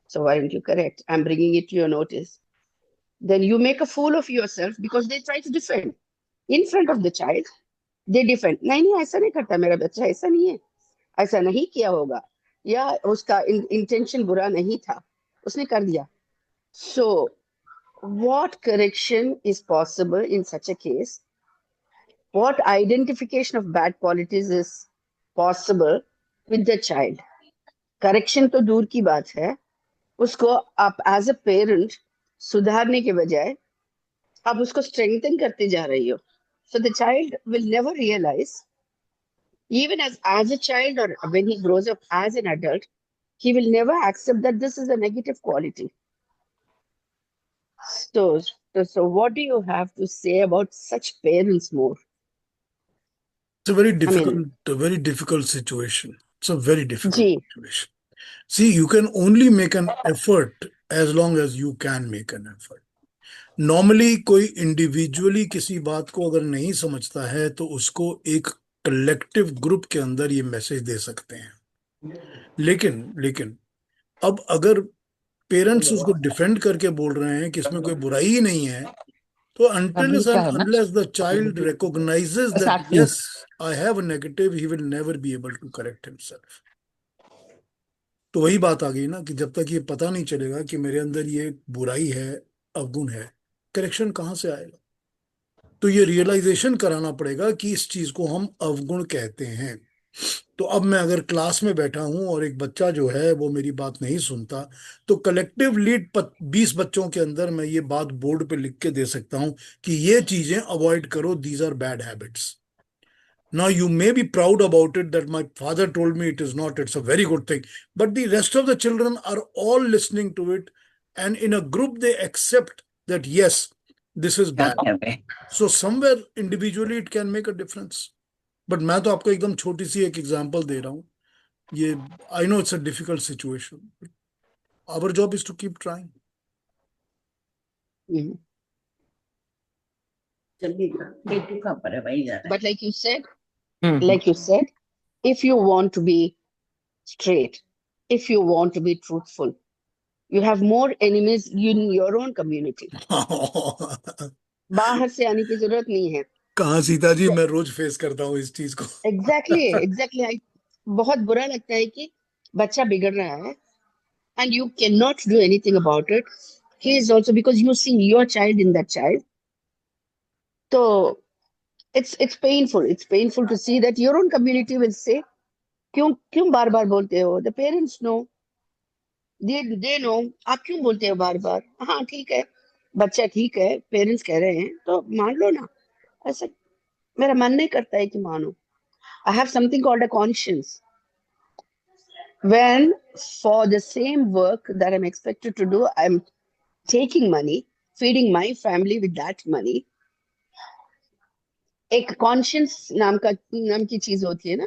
G: So why don't you correct? I'm bringing it to your notice. Then you make a fool of yourself because they try to defend. In front of the child, they defend. नहीं नहीं ऐसा नहीं करता मेरा बच्चा, ऐसा नहीं है, ऐसा नहीं किया होगा, या उसका इंटेंशन बुरा नहीं था, उसने कर दिया. So what correction is possible in such a case? What identification of bad qualities is possible with the child? Correction तो दूर की बात है, उसको आप as a parent सुधारने के बजाय आप उसको strengthen करते जा रही हो. So the child will never realize, even as a child or when he grows up as an adult, he will never accept that this is a negative quality. So what do you have to say about such parents more?
A: It's a very
G: I
A: difficult situation. It's a very difficult
G: जी,
A: situation. See, you can only make an effort as long as you can make an effort. Normally कोई individually किसी बात को अगर नहीं समझता है तो उसको एक कलेक्टिव ग्रुप के अंदर ये मैसेज दे सकते हैं. लेकिन अब अगर पेरेंट्स उसको डिफेंड करके बोल रहे हैं कि इसमें कोई बुराई ही नहीं है, तो until and unless the child recognizes that yes, I have a negative, he will never be able to correct himself. तो वही बात आ गई ना कि जब तक ये पता नहीं चलेगा कि मेरे अंदर ये बुराई है, अवगुण है, करेक्शन कहाँ से आएगा? तो ये रियलाइजेशन कराना पड़ेगा कि इस चीज को हम अवगुण कहते हैं. तो अब मैं अगर क्लास में बैठा हूं और एक बच्चा जो है वो मेरी बात नहीं सुनता, तो कलेक्टिव लीड 20 बच्चों के अंदर मैं ये बात बोर्ड पे लिख के दे सकता हूं कि ये चीजें अवॉइड करो, these are bad habits. Now you may be proud about it that my father told me it is not, it's a very good thing. But the rest of the children are all listening to it, and in a group they accept that yes, this is bad. So somewhere individually it can make a difference. But मैं तो आपको एकदम छोटी सी एक example दे रहा हूँ. ये I know it's a difficult situation. Our job is to keep trying.
G: mhm. But like you said, if you want to be straight, if you want to be truthful, you have more enemies in your own community. बाहर से आने की जरूरत नहीं है.
A: कहाँ सीता जी, मैं रोज face करता हूँ इस चीज को.
G: Exactly. बहुत बुरा लगता है कि बच्चा बिगड़ रहा है and you cannot do anything about it. He is also, because you see your child in that child. So it's painful. It's painful to see that your own community will say, क्यों बार बार बोलते हो? The parents know. They know. आप क्यों बोलते हो बार बार? हाँ ठीक है, बच्चा ठीक है, पेरेंट्स कह रहे हैं तो मान लो ना. ऐसा मेरा मन नहीं करता है कि मानो. I have something called a conscience. When for the same work that I'm expected to do, I'm taking money, feeding my family with that money. एक conscience नाम की चीज होती है ना,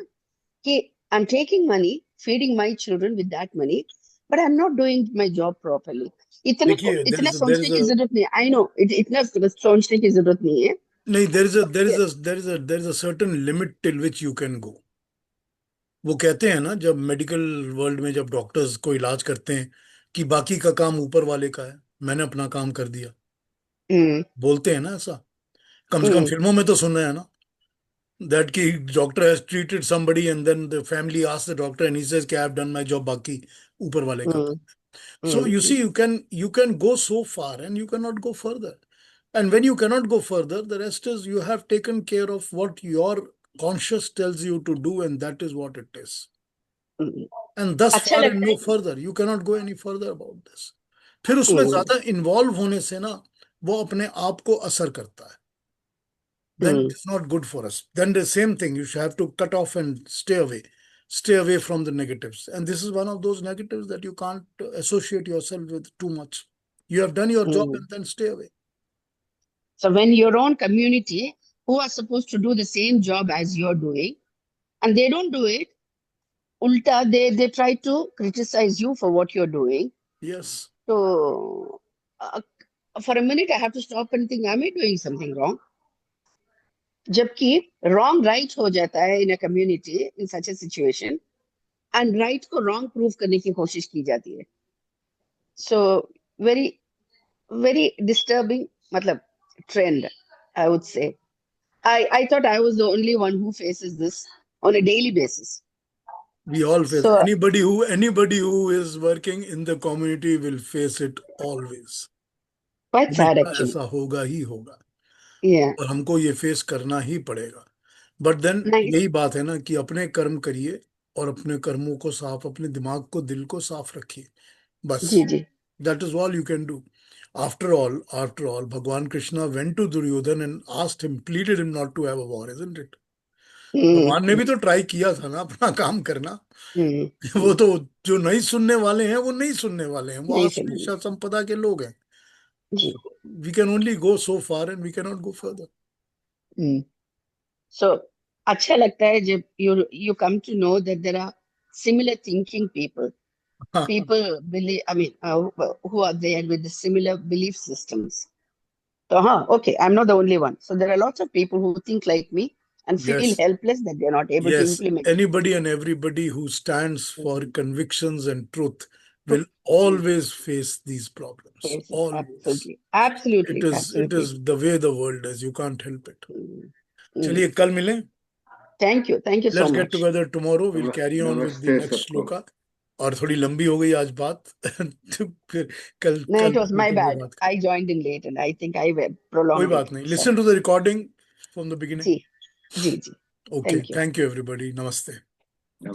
G: कि I'm taking money, feeding my children with that money, but I'm not doing my job properly. इतना
A: देखिए,
G: सोचने की जरूरत नहीं है. I know, इतना सोचने की जरूरत नहीं है.
A: नहीं, there is a certain limit till which you can go. वो कहते हैं ना, जब मेडिकल वर्ल्ड में जब डॉक्टर्स को इलाज करते हैं कि बाकी का काम ऊपर वाले का है, मैंने अपना काम कर दिया,
G: Mm,
A: बोलते हैं ना ऐसा। कम से कम
G: mm,
A: फिल्मों में तो सुन रहे हैं ना, दैट कि doctor has treated somebody and then the family asks the doctor and he says कि I have done my job, बाकी ऊपर वाले का
G: mm,
A: काम। So you see,
G: mm,
A: you can go so far and you cannot go further. And when you cannot go further, the rest is you have taken care of what your conscious tells you to do, and that is what it is.
G: mm.
A: And thus
G: अच्छा
A: far and
G: लगता
A: no
G: है।
A: further. You cannot go any further about this. फिर उसमें
G: Mm,
A: ज्यादा involve होने से ना, वो अपने आप को असर करता है। Then it
G: mm,
A: is not good for us. Then the same thing, you should have to cut off and stay away from the negatives. And this is one of those negatives that you can't associate yourself with too much. You have done your job
G: mm.
A: and then stay away.
G: So when your own community, who are supposed to do the same job as you're doing, and they don't do it, ulta, they try to criticize you for what you're doing.
A: Yes.
G: So for a minute, I have to stop and think, am I doing something wrong? जबकि wrong right हो जाता है in a community in such a situation, and right को wrong prove करने की कोशिश की जाती है. So very very disturbing मतलब trend, I would say. I thought I was the only one who faces this on a daily basis.
A: We all face,
G: So
A: anybody who is working in the community will face it always.
G: quite sad
A: हमेशा
G: actually.
A: ऐसा होगा ही होगा,
G: Yeah.
A: और हमको ये face करना ही पड़ेगा। But then
G: Nice.
A: यही बात है ना कि अपने कर्म करिए और अपने कर्मों को साफ, अपने दिमाग को, दिल को साफ रखिए, बस।
G: जी जी.
A: That is all you can do. After all, Bhagwan Krishna went to Duryodhan and asked him, pleaded him not to have a war, isn't it?
G: Mm,
A: भगवान ने भी तो ट्राई किया था ना अपना काम करना।
G: mm,
A: वो
G: mm.
A: तो जो नहीं सुनने वाले हैं वो नहीं सुनने वाले हैं, वो
G: नहीं
A: आसुरी
G: सुनेंगे.
A: संपदा के लोग हैं।
G: जी.
A: We can only go so far and we cannot go further.
G: Mm. So अच्छा लगता है जब you come to know that there are similar thinking people. People believe, I mean, who are there with the similar belief systems. So, okay, I'm not the only one. So there are lots of people who think like me and feel
A: Yes.
G: helpless that they're not able to
A: Yes,
G: implement.
A: anybody and everybody who stands for convictions and truth will always face these problems.
G: Yes,
A: Always.
G: absolutely, absolutely,
A: It
G: absolutely.
A: is the way the world is. You can't help it.
G: Mm,
A: चलिए कल मिलें.
G: Thank you so
A: Let's get
G: much.
A: together tomorrow. We'll carry on with the
H: नमस्ते
A: next
H: सबको।
A: shloka. और थोड़ी लंबी हो गई आज बात तो फिर कल
G: No, it was my
A: मिलकर
G: bad.
A: बात करें।
G: I joined in late and I think I
A: कोई
G: prolonged
A: बात
G: it.
A: नहीं.
G: Sorry.
A: Listen to the recording from the beginning.
G: Ji, ji, ji.
A: Okay.
G: Thank you.
A: Thank you everybody. Namaste.